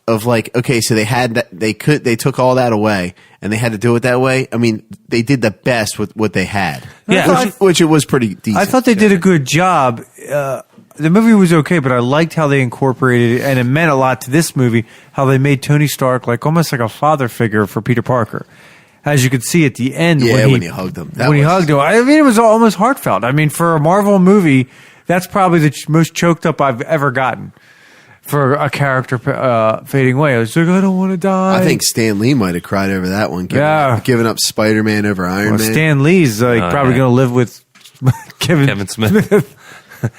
S3: of like, okay, so they had that, they took all that away and they had to do it that way. I mean, they did the best with what they had.
S1: Yeah.
S3: Which it was pretty decent.
S2: I thought they did a good job. The movie was okay, but I liked how they incorporated it, and it meant a lot to this movie, how they made Tony Stark like almost like a father figure for Peter Parker. As you could see at the end
S3: when he hugged him.
S2: He hugged him. I mean, it was almost heartfelt. I mean, for a Marvel movie, that's probably the most choked up I've ever gotten. For a character fading away. I was like, I don't want to die.
S3: I think Stan Lee might have cried over that one. Giving up Spider-Man over Iron Man.
S2: Stan Lee's probably going to live with
S1: Kevin Smith.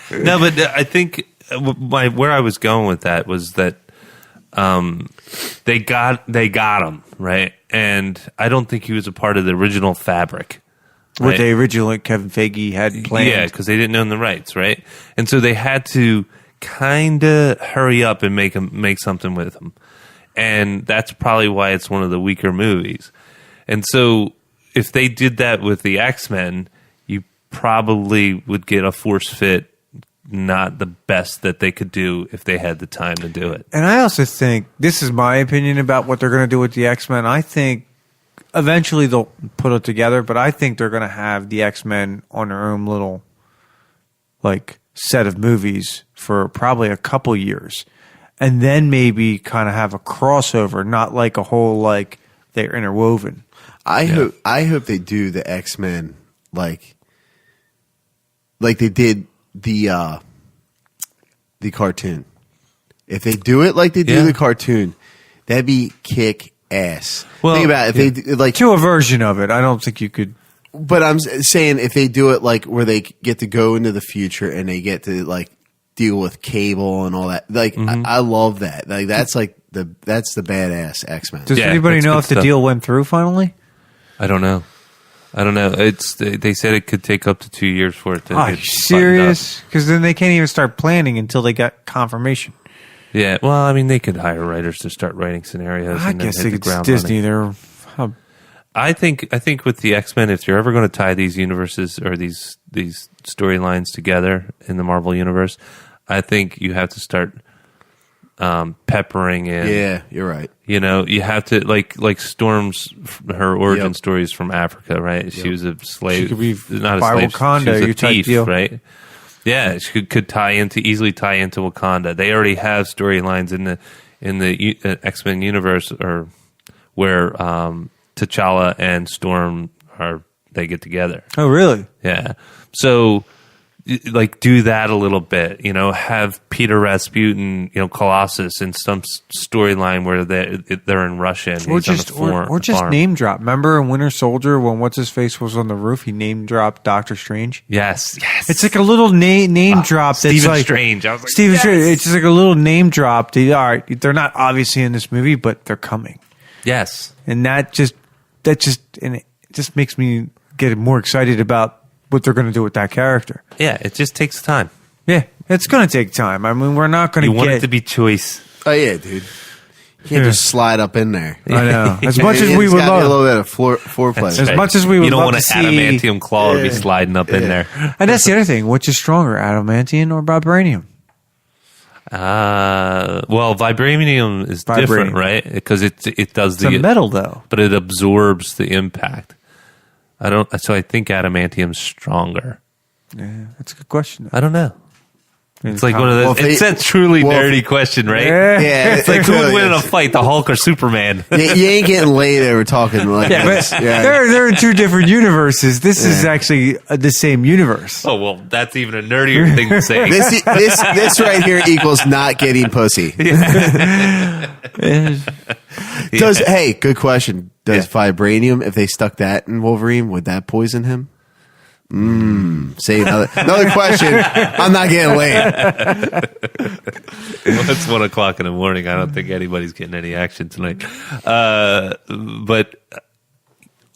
S1: No, but I think where I was going with that was that they got him, right? And I don't think he was a part of the original fabric.
S2: What
S1: right?
S2: they originally Kevin Feige had planned.
S1: Yeah, because they didn't own the rights, right? And so they had to kind of hurry up and make something with him. And that's probably why it's one of the weaker movies. And so if they did that with the X-Men, you probably would get a force fit, not the best that they could do if they had the time to do it.
S2: And I also think, this is my opinion about what they're going to do with the X-Men. I think eventually they'll put it together, but I think they're going to have the X-Men on their own little set of movies for probably a couple years, and then maybe kind of have a crossover, not like a whole they're interwoven.
S3: I hope they do the X-Men like they did the cartoon. If they do it like they do the cartoon, that'd be kick ass.
S1: Well,
S3: think about it, if they
S2: to a version of it. I don't think you could.
S3: But I'm saying if they do it where they get to go into the future and they get to deal with Cable and all that, I love that. That's that's the badass X-Men.
S2: Does anybody know if the deal went through finally?
S1: I don't know. They said it could take up to 2 years for it to.
S2: Are you serious? Because then they can't even start planning until they got confirmation.
S1: Yeah, well, I mean, they could hire writers to start writing scenarios.
S2: I
S1: and
S2: guess
S1: then hit the ground
S2: Disney.
S1: running. I think with the X-Men, if you're ever going to tie these universes or these storylines together in the Marvel universe, I think you have to start peppering in.
S3: Yeah, you're right.
S1: You know, you have to like Storm's her origin stories from Africa, right? She was a slave,
S2: She could be
S1: not a
S2: by
S1: slave.
S2: Wakanda,
S1: she was a
S2: you type
S1: thief,
S2: deal.
S1: right? Yeah, she could easily tie into Wakanda. They already have storylines in the X-Men universe, or where T'Challa and Storm they get together.
S2: Oh, really?
S1: Yeah. So, do that a little bit. Have Peter Rasputin, Colossus in some storyline where they're in Russia and
S2: Or
S1: he's
S2: just
S1: on a
S2: or just
S1: farm.
S2: name drop. Remember in Winter Soldier when what's his face was on the roof? He name dropped Doctor Strange.
S1: Yes.
S2: It's like a little name drop. That's
S1: Stephen Strange. I was like,
S2: Stephen
S1: yes!
S2: Strange. It's just like a little name drop. All right, they're not obviously in this movie, but they're coming,
S1: Yes.
S2: and that just and it just makes me get more excited about what they're going to do with that character.
S1: Yeah, it just takes time.
S2: Yeah, it's going to take time. I mean, we're not going
S1: You
S2: to
S1: want
S2: get.
S1: it to be choice.
S3: Oh yeah, dude. You can't just slide up in there.
S2: I know. As much as
S3: It's
S2: we would
S3: gotta be a
S2: love,
S3: little bit of foreplay.
S2: As much as we would
S1: you don't
S2: love
S1: want
S2: to
S1: an
S2: see-
S1: adamantium claw to be sliding up in there.
S2: and that's the other thing. Which is stronger, adamantium or vibranium?
S1: Well, vibranium is different,
S2: Vibranium.
S1: right? Because it does
S2: It's a metal, though.
S1: but it absorbs the impact. So I think adamantium's stronger.
S2: Yeah, that's a good question.
S1: I don't know. It's like one of
S3: Well,
S1: those.
S3: if
S1: It's
S3: they-
S1: a truly
S3: well,
S1: nerdy question, right?
S3: Yeah,
S1: It's like who would win in a fight, the Hulk or Superman?
S3: You ain't getting laid over talking like
S2: Yeah,
S3: this.
S2: but
S3: Yeah.
S2: they're in two different universes. This is actually the same universe.
S1: Oh well, that's even a nerdier thing to say.
S3: This right here equals not getting pussy. Hey, good question. Does vibranium, if they stuck that in Wolverine, would that poison him? Say another question. I'm not getting laid.
S1: Well, it's 1 o'clock in the morning. I don't think anybody's getting any action tonight. But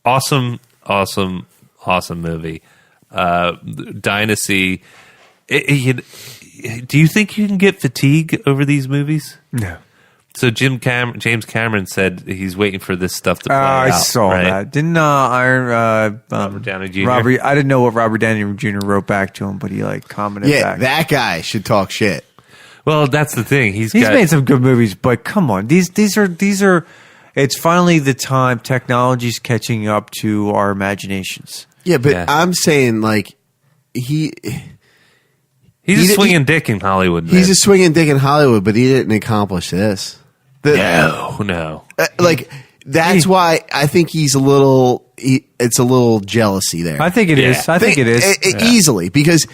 S1: awesome movie. Dynasty. Do you think you can get fatigue over these movies?
S2: No.
S1: So James Cameron said he's waiting for this stuff to play out.
S2: I saw
S1: right?
S2: that. Didn't
S1: Robert Downey Jr.?
S2: I didn't know what Robert Downey Jr. wrote back to him, but he like commented
S3: Yeah,
S2: back.
S3: that guy should talk shit.
S1: Well, that's the thing. He's
S2: made some good movies, but come on, these are. It's finally the time. Technology's catching up to our imaginations.
S3: Yeah, but
S1: Yeah.
S3: I'm saying like
S1: He's a swinging dick in Hollywood.
S3: he's
S1: man.
S3: a swinging dick in Hollywood, but he didn't accomplish this.
S1: No.
S3: Like that's why I think he's it's a little jealousy there.
S2: I think it is. I think it is.
S3: Easily, because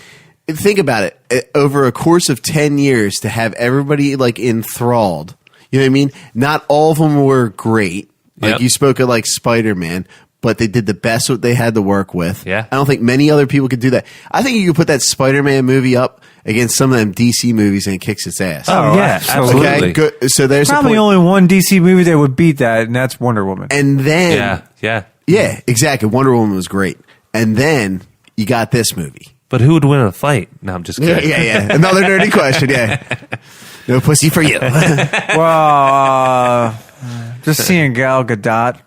S3: think about it. Over a course of 10 years to have everybody like enthralled, you know what I mean? Not all of them were great. Like
S1: Yep.
S3: you spoke of like Spider-Man, but they did the best what they had to work with.
S1: Yeah.
S3: I don't think many other people could do that. I think you could put that Spider-Man movie up against some of them DC movies and it kicks its ass.
S1: Oh, yeah,
S2: absolutely.
S1: absolutely.
S3: Okay, good. So there's
S2: Probably
S3: a point.
S2: only one DC movie that would beat that, and that's Wonder Woman.
S3: And then
S1: Yeah.
S3: Exactly. Wonder Woman was great. And then you got this movie.
S1: But who would win a fight? No, I'm just kidding.
S3: Yeah. Another nerdy question. Yeah. No pussy for you.
S2: Well, just seeing Gal Gadot,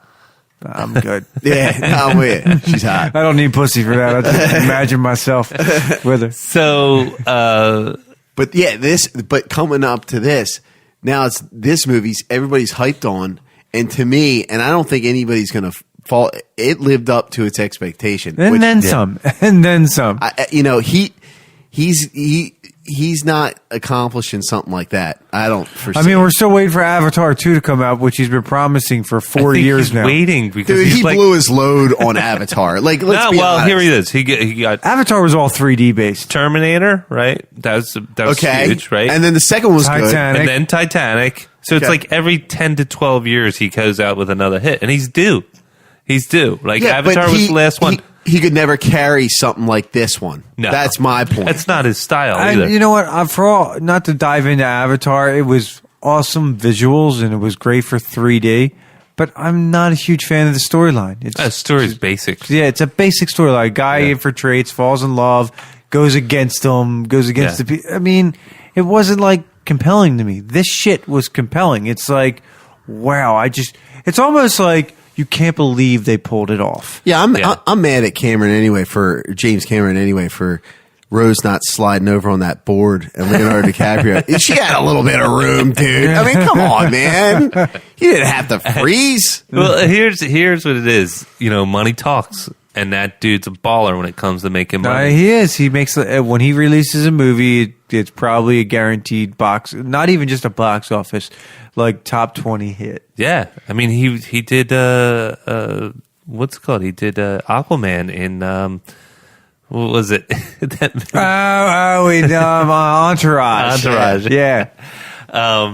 S2: I'm good.
S3: Yeah, I'm with you. She's hot.
S2: I don't need pussy for that. I just imagine myself with her.
S1: So,
S3: But yeah, but coming up to this, now it's this movie's everybody's hyped on, and to me, and I don't think anybody's gonna fall. It lived up to its expectation,
S2: And then some. And then some.
S3: He's not accomplishing something like that. I don't foresee.
S2: I mean, we're still waiting for Avatar 2 to come out, which he's been promising for 4
S1: I think
S2: years
S1: he's
S2: now.
S1: waiting because
S3: dude,
S1: he's
S3: he
S1: like,
S3: blew his load on Avatar. Like, let's
S1: no,
S3: be
S1: well,
S3: honest.
S1: here he is. He got
S2: Avatar was all 3D based.
S1: Terminator, right? That was
S3: Okay,
S1: huge, right?
S3: And then the second one was good.
S2: Titanic.
S1: And then Titanic. So it's
S3: Okay.
S1: like every 10 to 12 years he goes out with another hit, and he's due. He's due. Like
S3: Yeah, but
S1: Avatar was the last one.
S3: He could never carry something like this one.
S1: No.
S3: That's my point.
S1: That's not his style either.
S2: And you know what? For all, not to dive into Avatar, it was awesome visuals and it was great for 3D. But I'm not a huge fan of the storyline.
S1: The story's basic.
S2: Yeah, it's a basic storyline. Guy infiltrates, falls in love, goes against them, goes against
S1: Yeah.
S2: the people. I mean, it wasn't like compelling to me. This shit was compelling. It's like, wow, it's almost like you can't believe they pulled it off.
S3: Yeah,
S1: Yeah.
S3: I'm mad at Cameron anyway for James Cameron anyway for Rose not sliding over on that board and Leonardo DiCaprio. She had a little bit of room, dude. I mean, come on, man. You didn't have to freeze.
S1: Well, here's what it is. You know, money talks, and that dude's a baller when it comes to making money.
S2: He is. He makes when he releases a movie, it's probably a guaranteed box. Not even just a box office, like top 20 hit.
S1: Yeah, I mean he did what's it called? He did Aquaman in what was it?
S2: Entourage.
S1: Entourage.
S2: Yeah,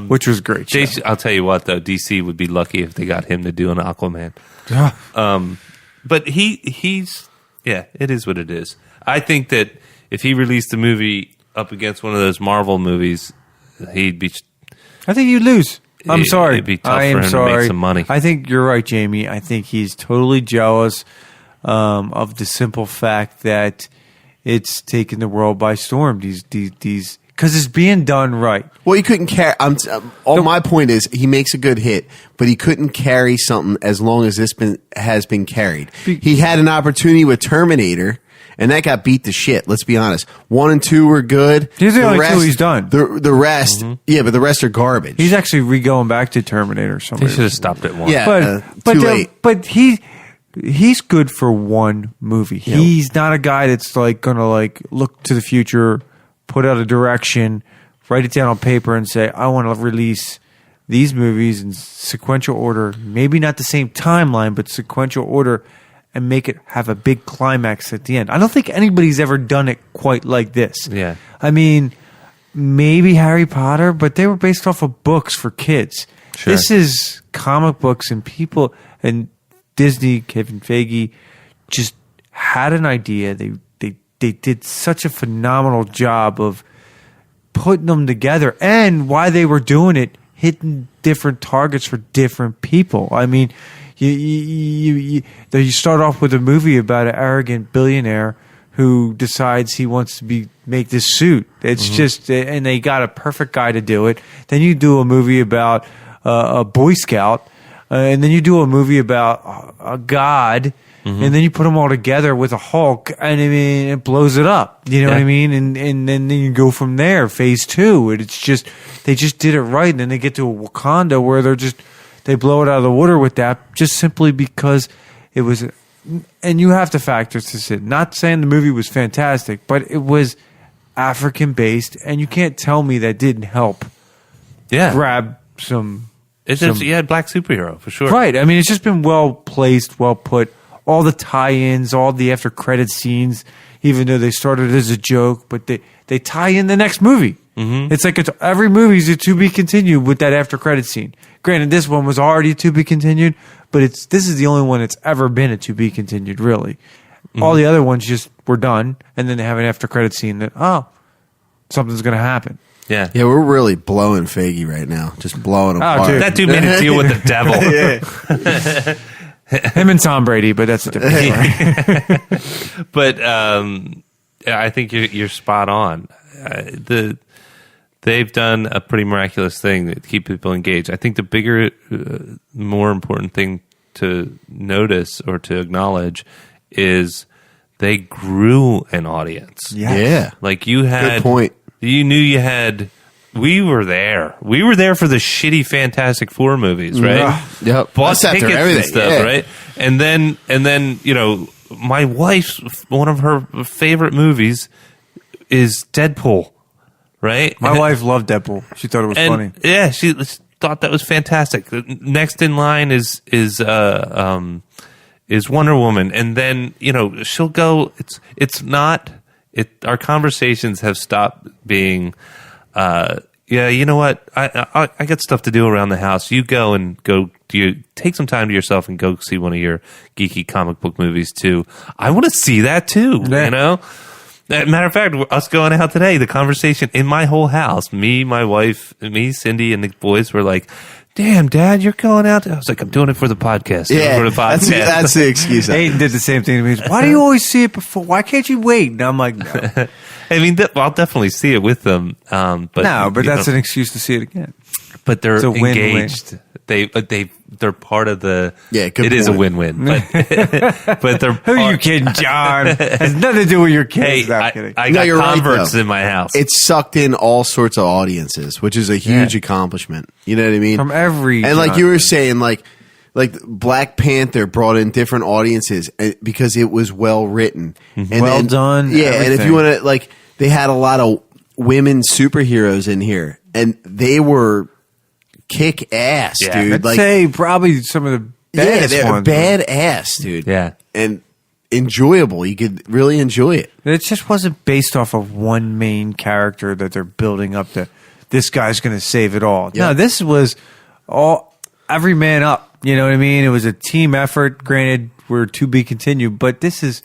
S2: which was great. show.
S1: I'll tell you what though, DC would be lucky if they got him to do an Aquaman. But he's it is what it is. I think that if he released a movie up against one of those Marvel movies, he'd be.
S2: I think you lose. I'm sorry.
S1: It'd be tough
S2: I
S1: for
S2: am
S1: him to
S2: sorry.
S1: make some money.
S2: I think you're right, Jamie. I think he's totally jealous of the simple fact that it's taken the world by storm. These because it's being done right.
S3: Well, he couldn't carry. My point is, he makes a good hit, but he couldn't carry something as long as this has been carried. He had an opportunity with Terminator, and that got beat to shit. Let's be honest. 1 and 2 were good.
S2: These are the only two he's done.
S3: The rest, yeah, but the rest are garbage.
S2: He's actually going back to Terminator.
S1: They should have stopped at one.
S3: Yeah.
S2: but
S3: too late.
S2: But he's good for one movie. He's not a guy that's like gonna like look to the future, put out a direction, write it down on paper, and say, I want to release these movies in sequential order. Maybe not the same timeline, but sequential order, and make it have a big climax at the end. I don't think anybody's ever done it quite like this.
S1: Yeah.
S2: I mean, maybe Harry Potter, but they were based off of books for kids.
S1: Sure.
S2: This is comic books, and people and Disney, Kevin Feige, just had an idea. They did such a phenomenal job of putting them together, and while they were doing it, hitting different targets for different people. I mean, you start off with a movie about an arrogant billionaire who decides he wants to make this suit. It's just, and they got a perfect guy to do it. Then you do a movie about a Boy Scout, and then you do a movie about a god, and then you put them all together with a Hulk, and I mean, it blows it up. You know what I mean? And then you go from there, phase 2. And it's just, they just did it right. And then they get to a Wakanda where they blow it out of the water with that, just simply because it was, and you have to factor this in. Not saying the movie was fantastic, but it was African based, and you can't tell me that didn't help grab some.
S1: It's just, black superhero for sure.
S2: Right. I mean, it's just been well placed, well put. All the tie-ins, all the after credit scenes, even though they started as a joke, but they tie in the next movie. It's like every movie is a to be continued with that after credit scene. Granted, this one was already to be continued, but this is the only one that's ever been a to be continued, really. All the other ones just were done, and then they have an after credit scene that something's going to happen.
S3: Yeah, we're really blowing Feige right now, just blowing him apart.
S2: Dude.
S1: That dude made a deal with the devil.
S2: Him and Tom Brady, but that's a different story.
S1: But I think you're spot on. They've done a pretty miraculous thing to keep people engaged. I think the bigger, more important thing to notice or to acknowledge is they grew an audience.
S3: Yeah.
S1: Like you had,
S3: good point.
S1: You knew you had. We were there. We were there for the shitty Fantastic Four movies, right?
S3: Yep.
S1: Bought
S3: I sat through
S1: tickets
S3: everything,
S1: and stuff, right? And then you know, my wife's one of her favorite movies is Deadpool, right?
S2: My wife loved Deadpool. She thought it was funny.
S1: Yeah, she thought that was fantastic. The next in line is Wonder Woman, and then you know she'll go. It's not. Our conversations have stopped being. Yeah, you know what? I got stuff to do around the house. You go. You take some time to yourself and go see one of your geeky comic book movies too. I want to see that too.
S2: Yeah.
S1: You know. Matter of fact, us going out today, the conversation in my whole house, me, my wife, Cindy, and the boys were like, "Damn, Dad, you're going out." I was like, "I'm doing it for the podcast."
S3: Yeah,
S1: for the podcast.
S3: that's the excuse.
S2: Hayden did the same thing to me. Why do you always see it before? Why can't you wait? And I'm like, no.
S1: I mean, I'll definitely see it with them. But
S2: that's an excuse to see it again.
S1: But they're
S2: It's a win-win.
S1: engaged. They're part of the.
S3: Yeah, good
S1: it is a
S3: point.
S1: win-win. But they're.
S2: Who are you kidding, John? Has nothing to do with your kids.
S1: Hey,
S2: I'm kidding.
S1: I
S3: No,
S1: got
S3: you're right,
S1: converts
S3: though.
S1: in my house.
S3: It's sucked in all sorts of audiences, which is a huge accomplishment. You know what I mean?
S2: From every
S3: and like
S2: genre.
S3: you were saying, like Black Panther brought in different audiences because it was well written, and
S2: Well done,
S3: Yeah, and if
S2: everything.
S3: you want to, like, they had a lot of women superheroes in here, and they were kick ass,
S1: Yeah.
S3: dude.
S2: I'd
S3: Like,
S2: say probably some of the baddest
S3: they're
S2: ones.
S3: bad ass, dude.
S1: Yeah.
S3: and enjoyable. You could really enjoy it.
S2: It just wasn't based off of one main character that they're building up to. This guy's going to save it all.
S3: Yeah.
S2: No, this was all every man up. You know what I mean? It was a team effort. Granted, we're to be continued, but this is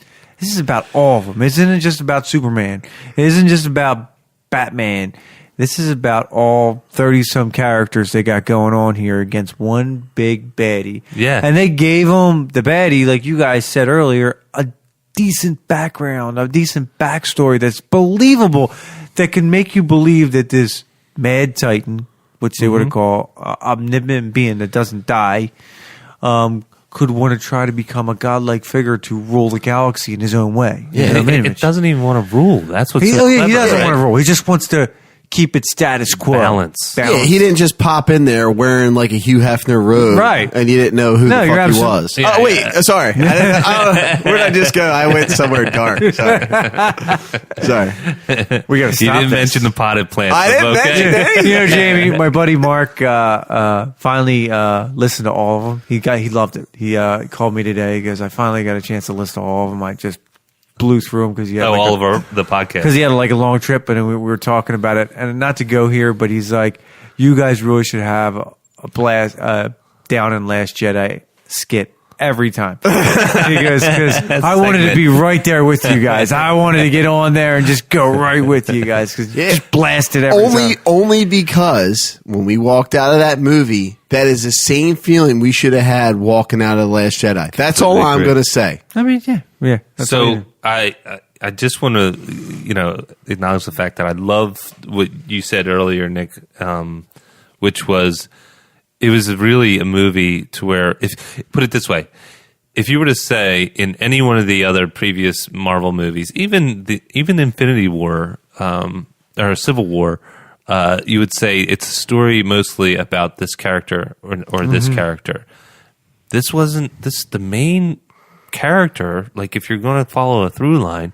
S2: about all of them. It isn't just about Superman. It isn't just about Batman. This is about all 30-some characters they got going on here against one big baddie.
S1: Yeah.
S2: And they gave them, the baddie, like you guys said earlier, a decent background, a decent backstory that's believable, that can make you believe that this Mad Titan, which they would call omnipotent being that doesn't die, could want to try to become a godlike figure to rule the galaxy in his own way. You know what I mean,
S1: it
S2: Mitch?
S1: doesn't even want to rule. That's what's
S2: He,
S1: so
S2: he
S1: clever,
S2: doesn't
S1: right?
S2: want to rule. He just wants to keep it status quo.
S1: Balance.
S3: Yeah, he didn't just pop in there wearing like a Hugh Hefner robe,
S2: Right.
S3: And you didn't know who
S2: No,
S3: the
S2: you're
S3: fuck he
S2: absolute-
S3: was.
S1: Yeah,
S3: Oh wait,
S1: yeah.
S3: sorry. Where did I just go? I went somewhere dark. Sorry.
S2: We got to
S1: You
S2: stop
S1: didn't
S2: this.
S1: mention the potted plant.
S3: I didn't
S1: okay?
S3: mention it.
S2: You know, Jamie, my buddy Mark finally listened to all of them. He loved it. He called me today. He goes, I finally got a chance to listen to all of them. I just blew through them because he had
S1: Oh,
S2: like
S1: all of the podcast.
S2: because he had like a long trip, and we were talking about it. And not to go here, but he's like, you guys really should have a blast down in Last Jedi skit every time. He goes, because I wanted to be right there with you guys. I wanted to get on there and just go right with you guys because
S3: Yeah.
S2: just blast it every time.
S3: Only because when we walked out of that movie, that is the same feeling we should have had walking out of The Last Jedi. That's all I'm
S1: agree.
S3: going to say.
S2: I mean, yeah. That's what
S1: So
S2: he did.
S1: I just want to, acknowledge the fact that I love what you said earlier, Nick, which was it was really a movie to where, if put it this way, if you were to say in any one of the other previous Marvel movies, even Infinity War or Civil War, you would say it's a story mostly about this character or this character. This wasn't the main character. Like, if you're going to follow a through line,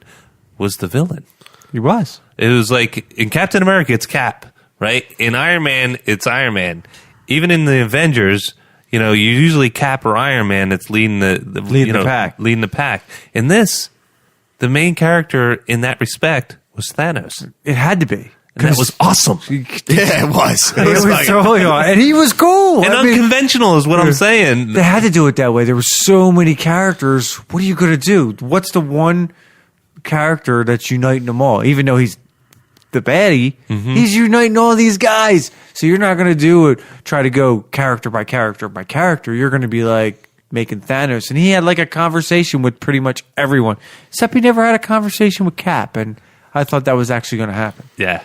S1: was the villain.
S2: He was.
S1: It was like in Captain America, it's Cap, right? In Iron Man, it's Iron Man. Even in the Avengers, you usually Cap or Iron Man that's leading the
S2: pack.
S1: Leading the pack. In this, the main character in that respect was Thanos.
S2: It had to be.
S1: And that was awesome.
S3: Yeah, it was.
S2: It was totally awesome. And he was cool.
S1: And unconventional is what I'm saying.
S2: They had to do it that way. There were so many characters. What are you going to do? What's the one character that's uniting them all? Even though he's the baddie, he's uniting all these guys. So you're not going to try to go character by character by character. You're going to be like making Thanos. And he had like a conversation with pretty much everyone. Except he never had a conversation with Cap. And I thought that was actually going to happen.
S1: Yeah.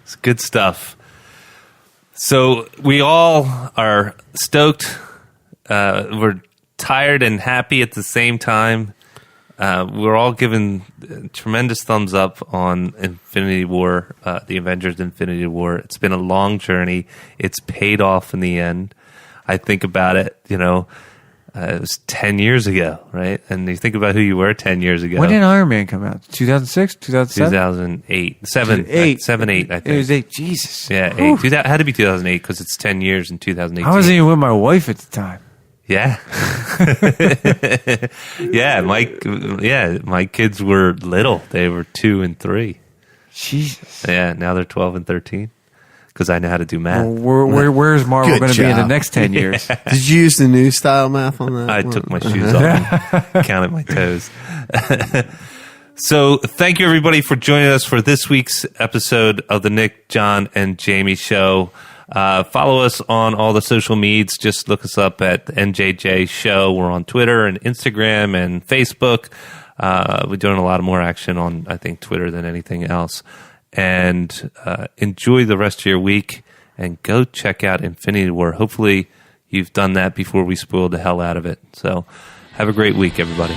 S1: It's good stuff. So we all are stoked. We're tired and happy at the same time. We're all giving tremendous thumbs up on Infinity War, the Avengers Infinity War. It's been a long journey. It's paid off in the end. I think about it, it was 10 years ago, right? And you think about who you were 10 years ago.
S2: When did Iron Man come out? 2006? 2007?
S1: 2008. 7, 8, I think.
S2: It was 8. Jesus.
S1: Yeah, 8. It had to be 2008 because it's 10 years in 2018.
S2: I wasn't even with my wife at the time.
S1: Yeah. My kids were little. They were 2 and 3.
S2: Jesus.
S1: Yeah, now they're 12 and 13 because I know how to do math.
S2: Well, where's Marvel
S3: Good
S2: going to be in the
S3: job.
S2: next 10 years?
S3: Did you use the new style math on that?
S1: I took my shoes off and counted my toes. So thank you, everybody, for joining us for this week's episode of the Nick, John, and Jamie Show. Follow us on all the social medias. Just look us up at NJJ Show. We're on Twitter and Instagram and Facebook. We're doing a lot more action on, I think, Twitter than anything else. And enjoy the rest of your week and go check out Infinity War. Hopefully you've done that before we spoiled the hell out of it. So have a great week, everybody.